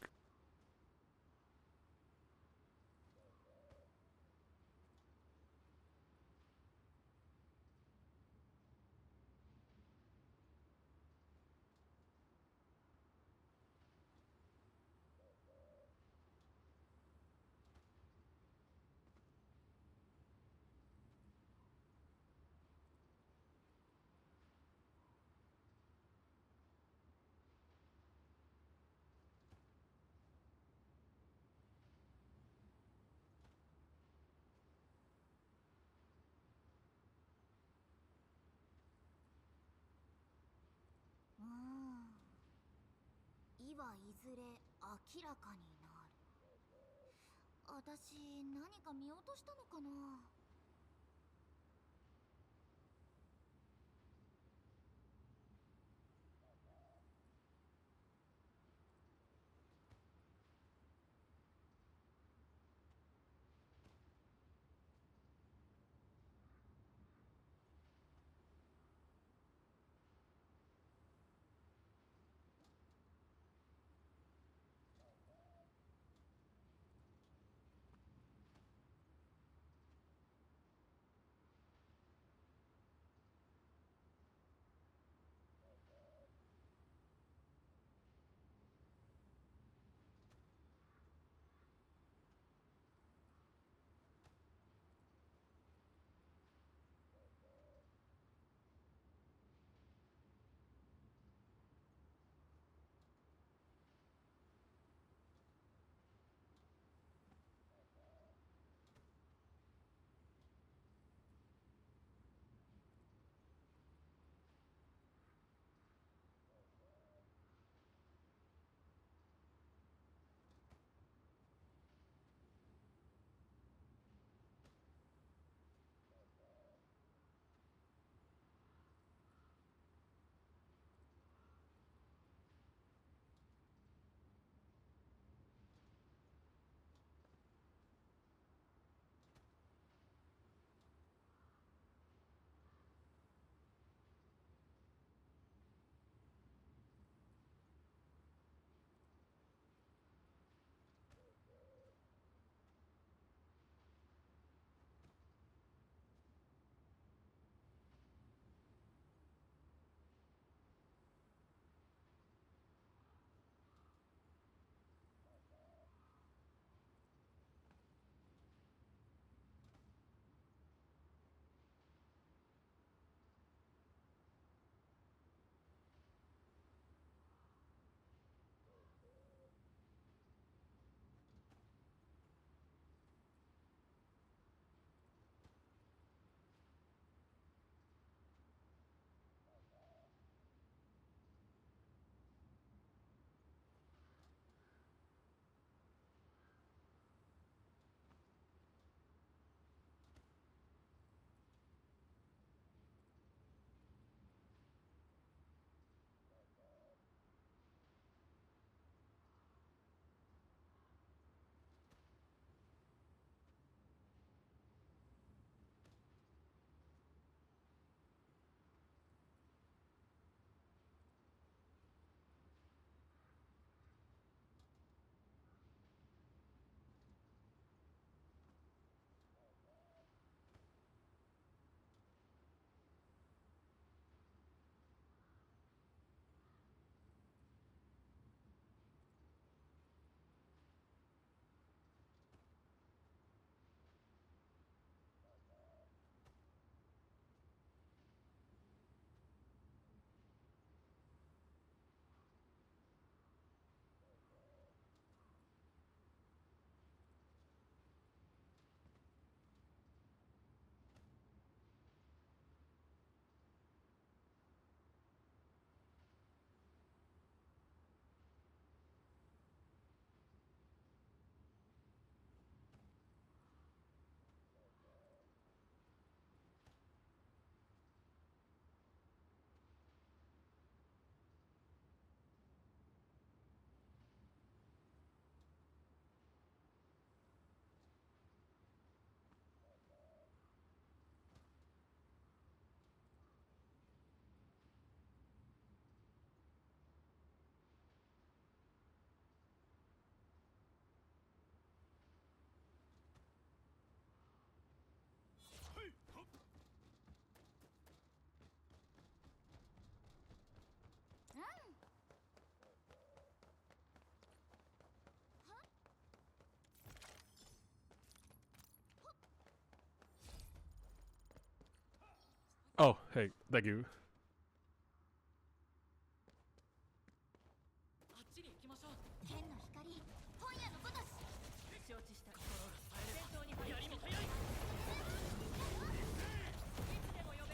Oh, hey, thank you. あっちに行きましょう。剣の光本屋のごとし。承知した。心が冴えれば戦闘に入る。槍も早い。いつでも呼べ。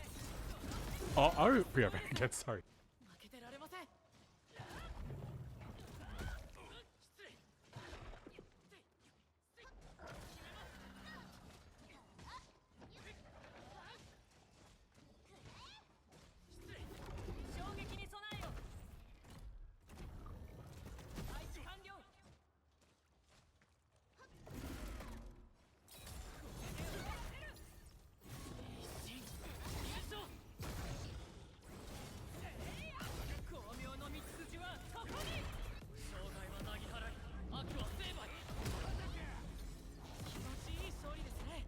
Oh, I'll be right back again. Sorry. 負けてられません。失礼。衝撃に備えよ。配置完了。巧妙の道筋はここに。障害はなぎ払い、悪は成敗。気持ちいい勝利ですね。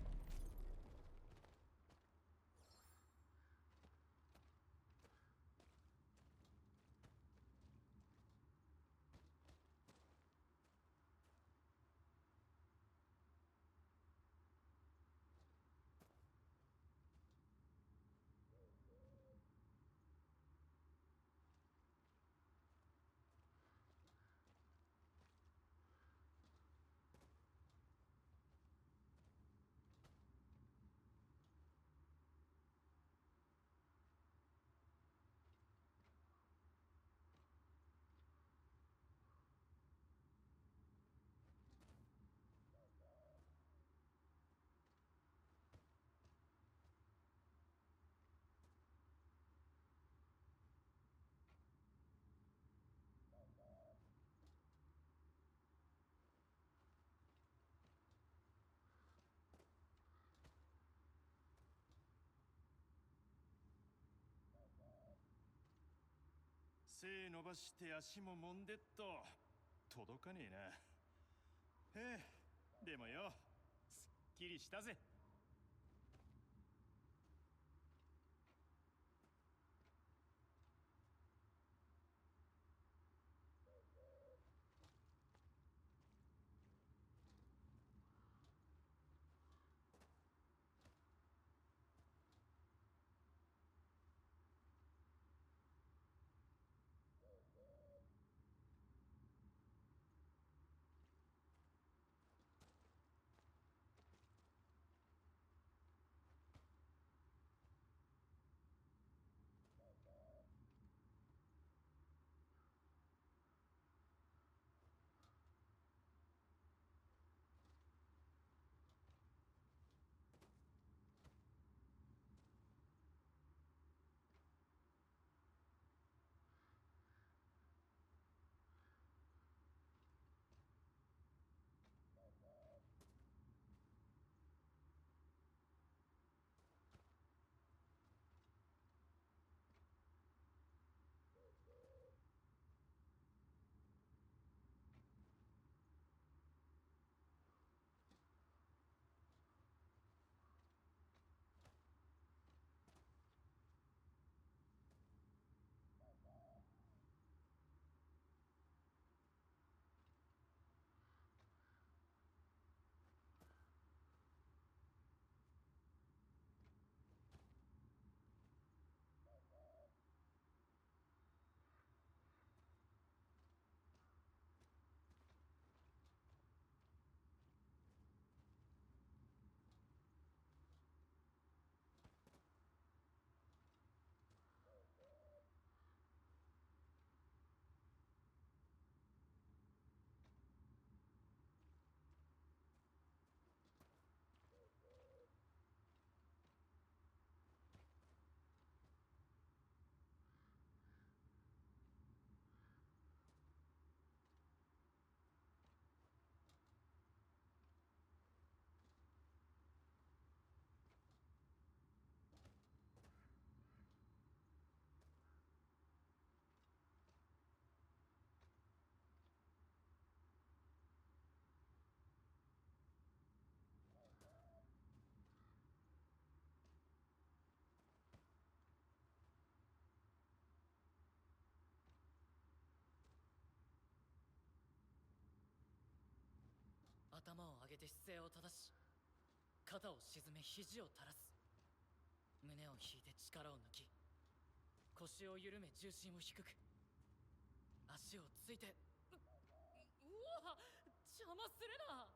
背伸ばして足ももんでっと届かねえな。へえ、でもよ、すっきりしたぜ。頭を上げて姿勢を正し、肩を沈め肘を垂らす。胸を引いて力を抜き、腰を緩め重心を低く、足をついて、うわ、邪魔するな。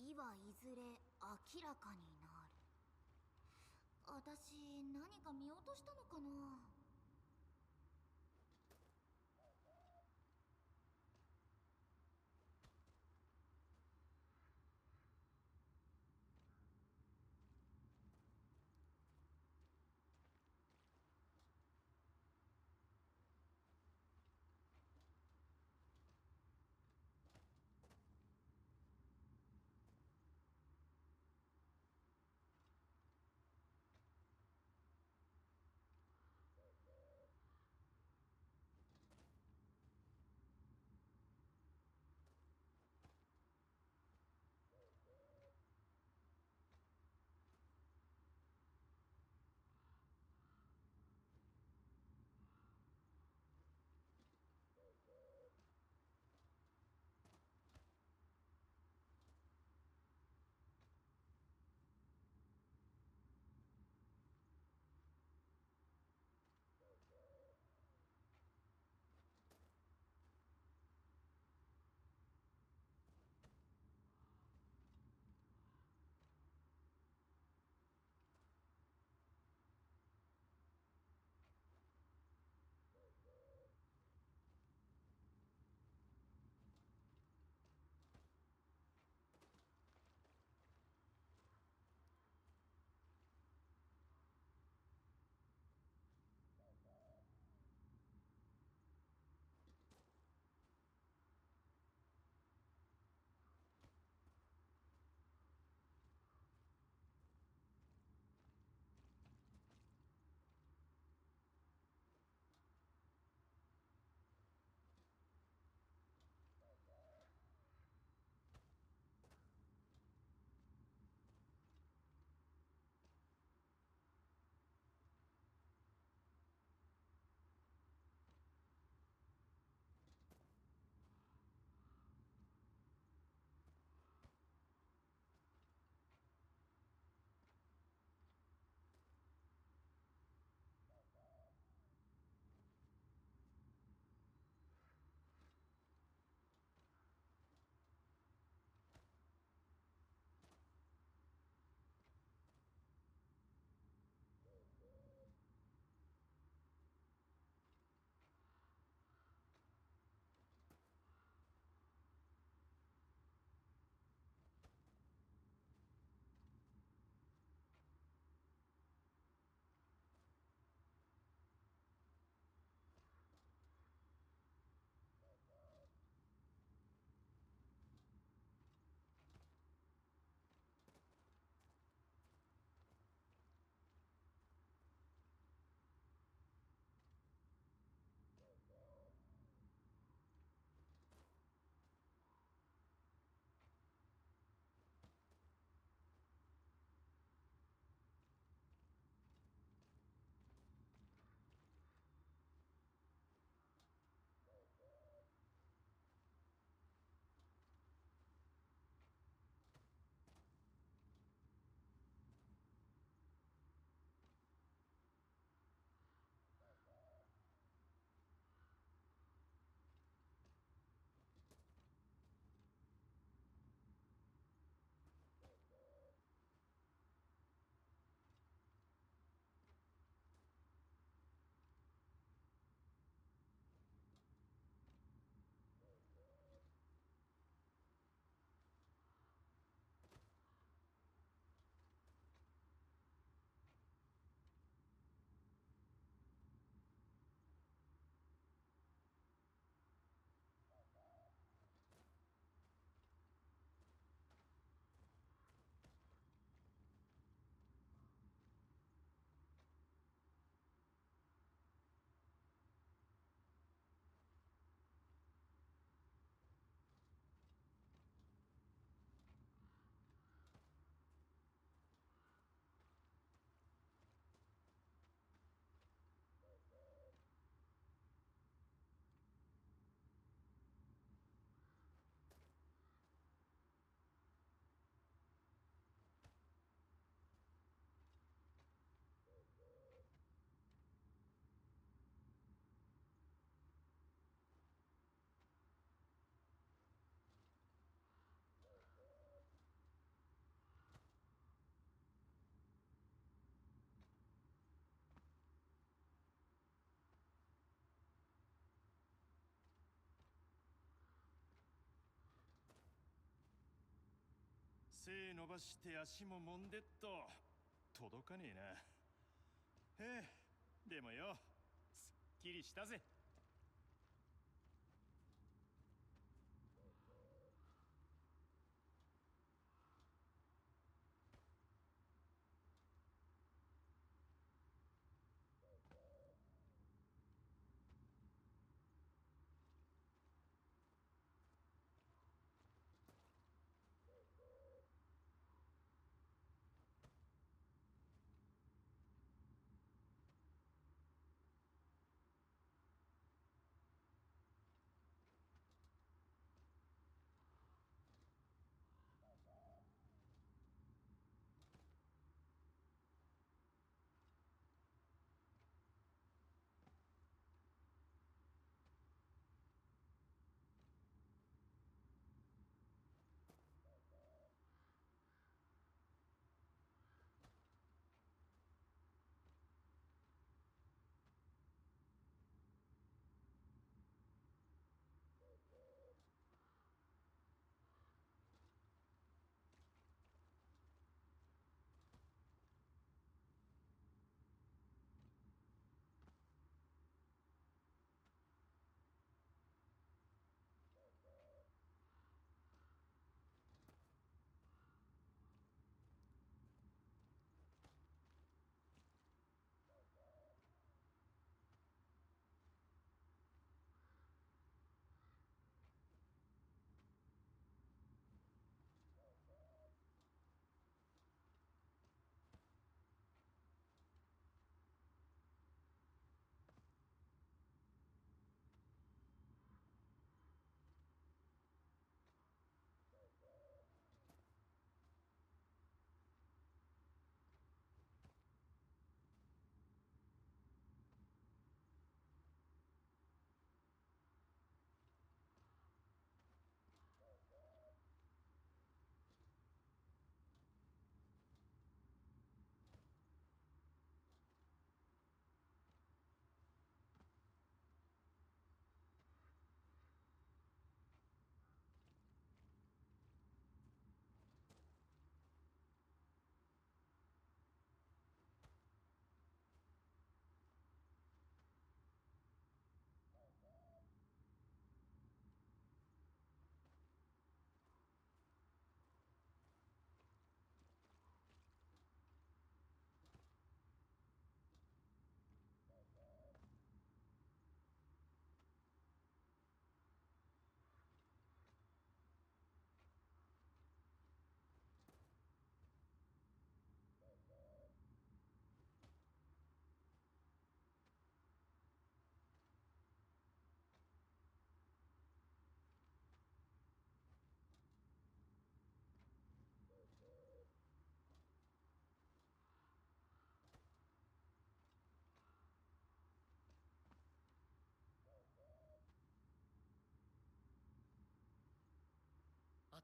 意はいずれ明らかになる。私何か見落としたのかな。背伸ばして足も揉んでっと届かねえな。へえ、でもよ、すっきりしたぜ。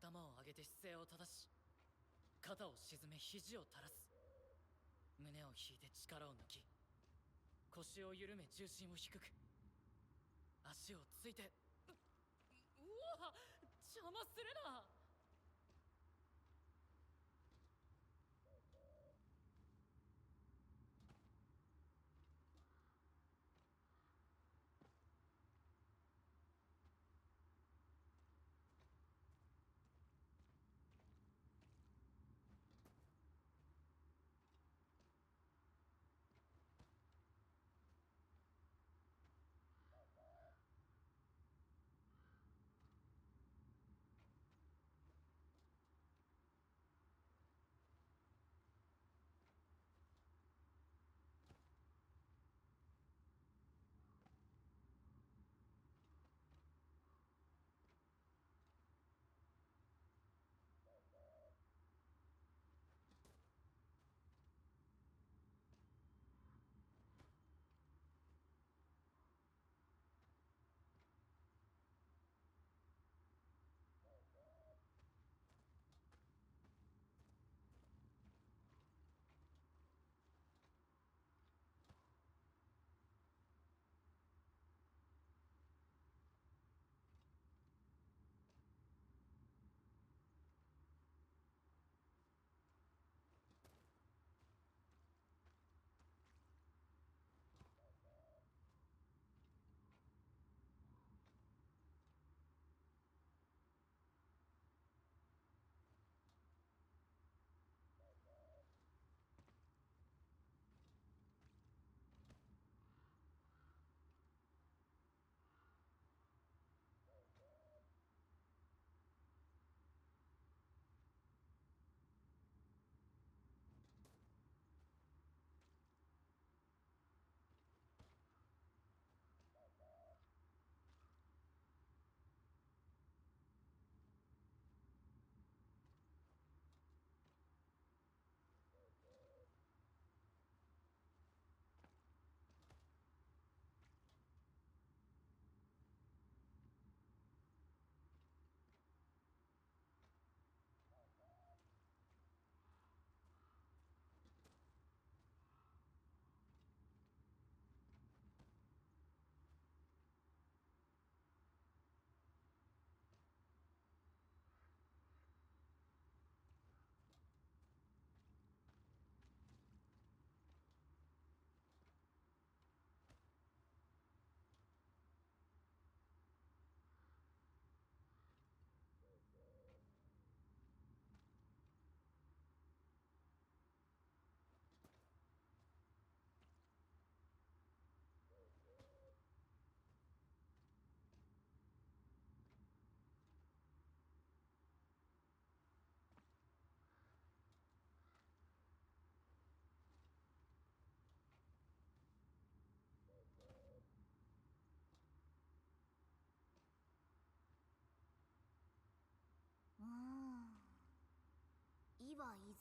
頭を上げて姿勢を正し、肩を沈め肘を垂らす。胸を引いて力を抜き、腰を緩め重心を低く、足をついて。うわ、邪魔するな。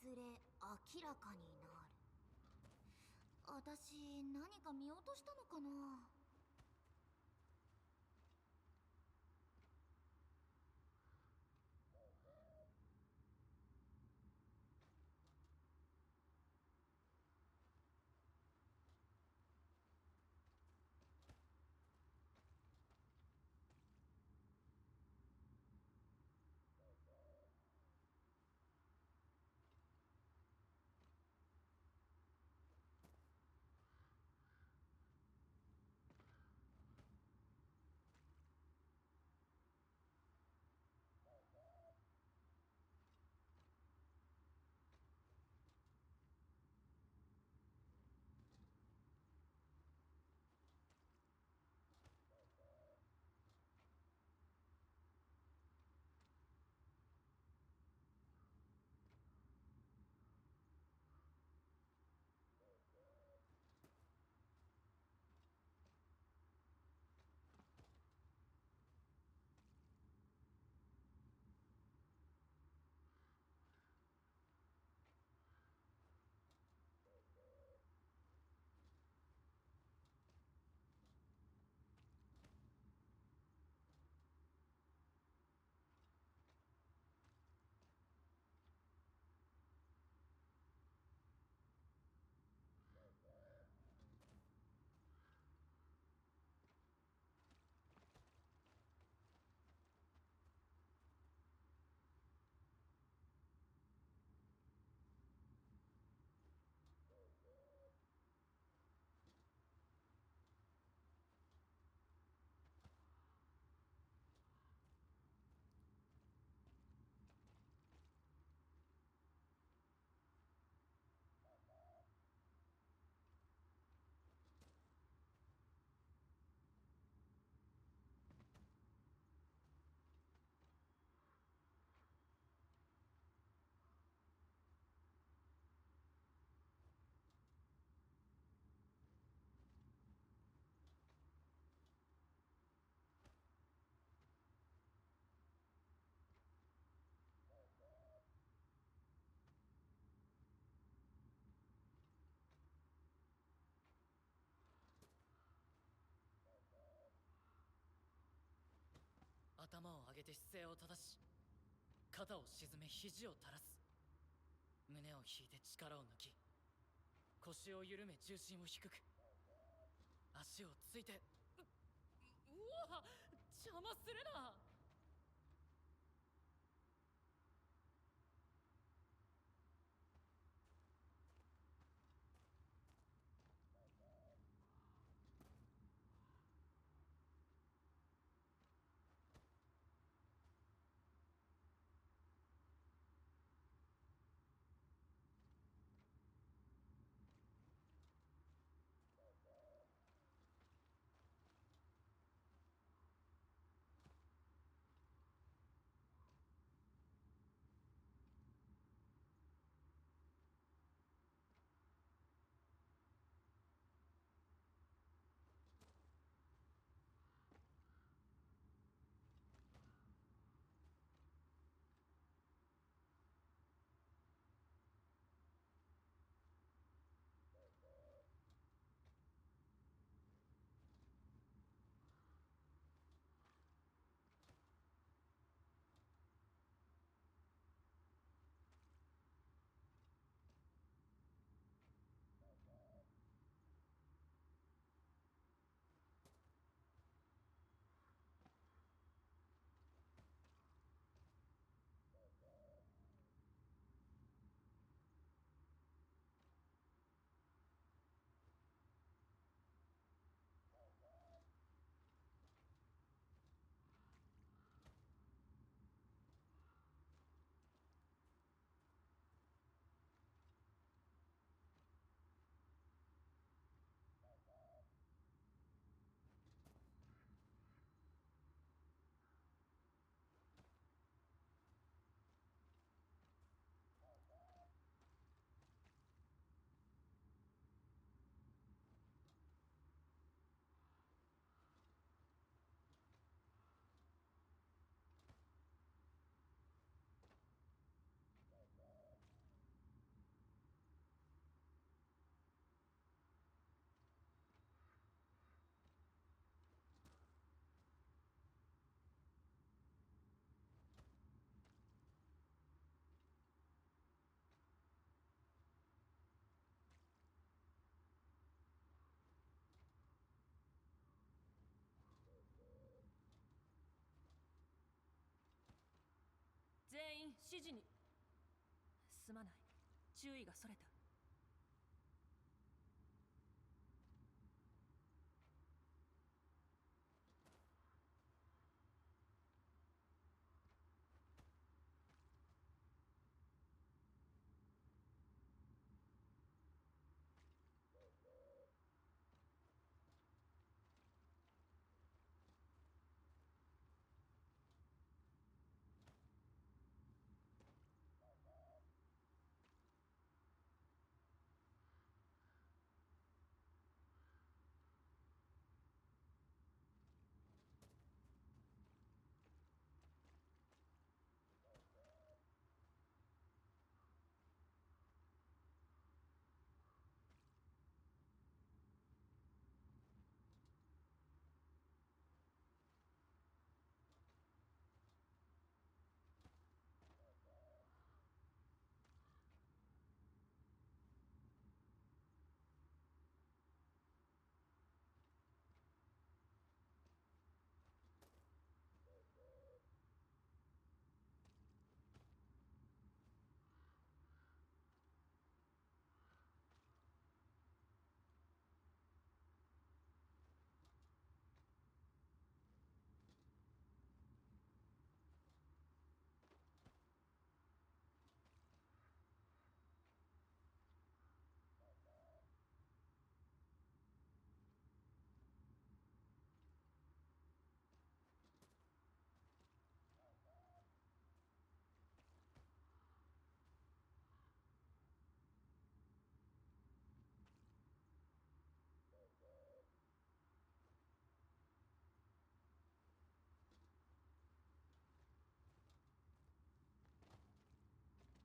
ずれ明らかになる。私何か見落としたのかな。頭を上げて姿勢を正し、肩を沈め肘を垂らす。胸を引いて力を抜き、腰を緩め重心を低く、足をついて。うわ、邪魔するな。指示にすまない、注意がそれた。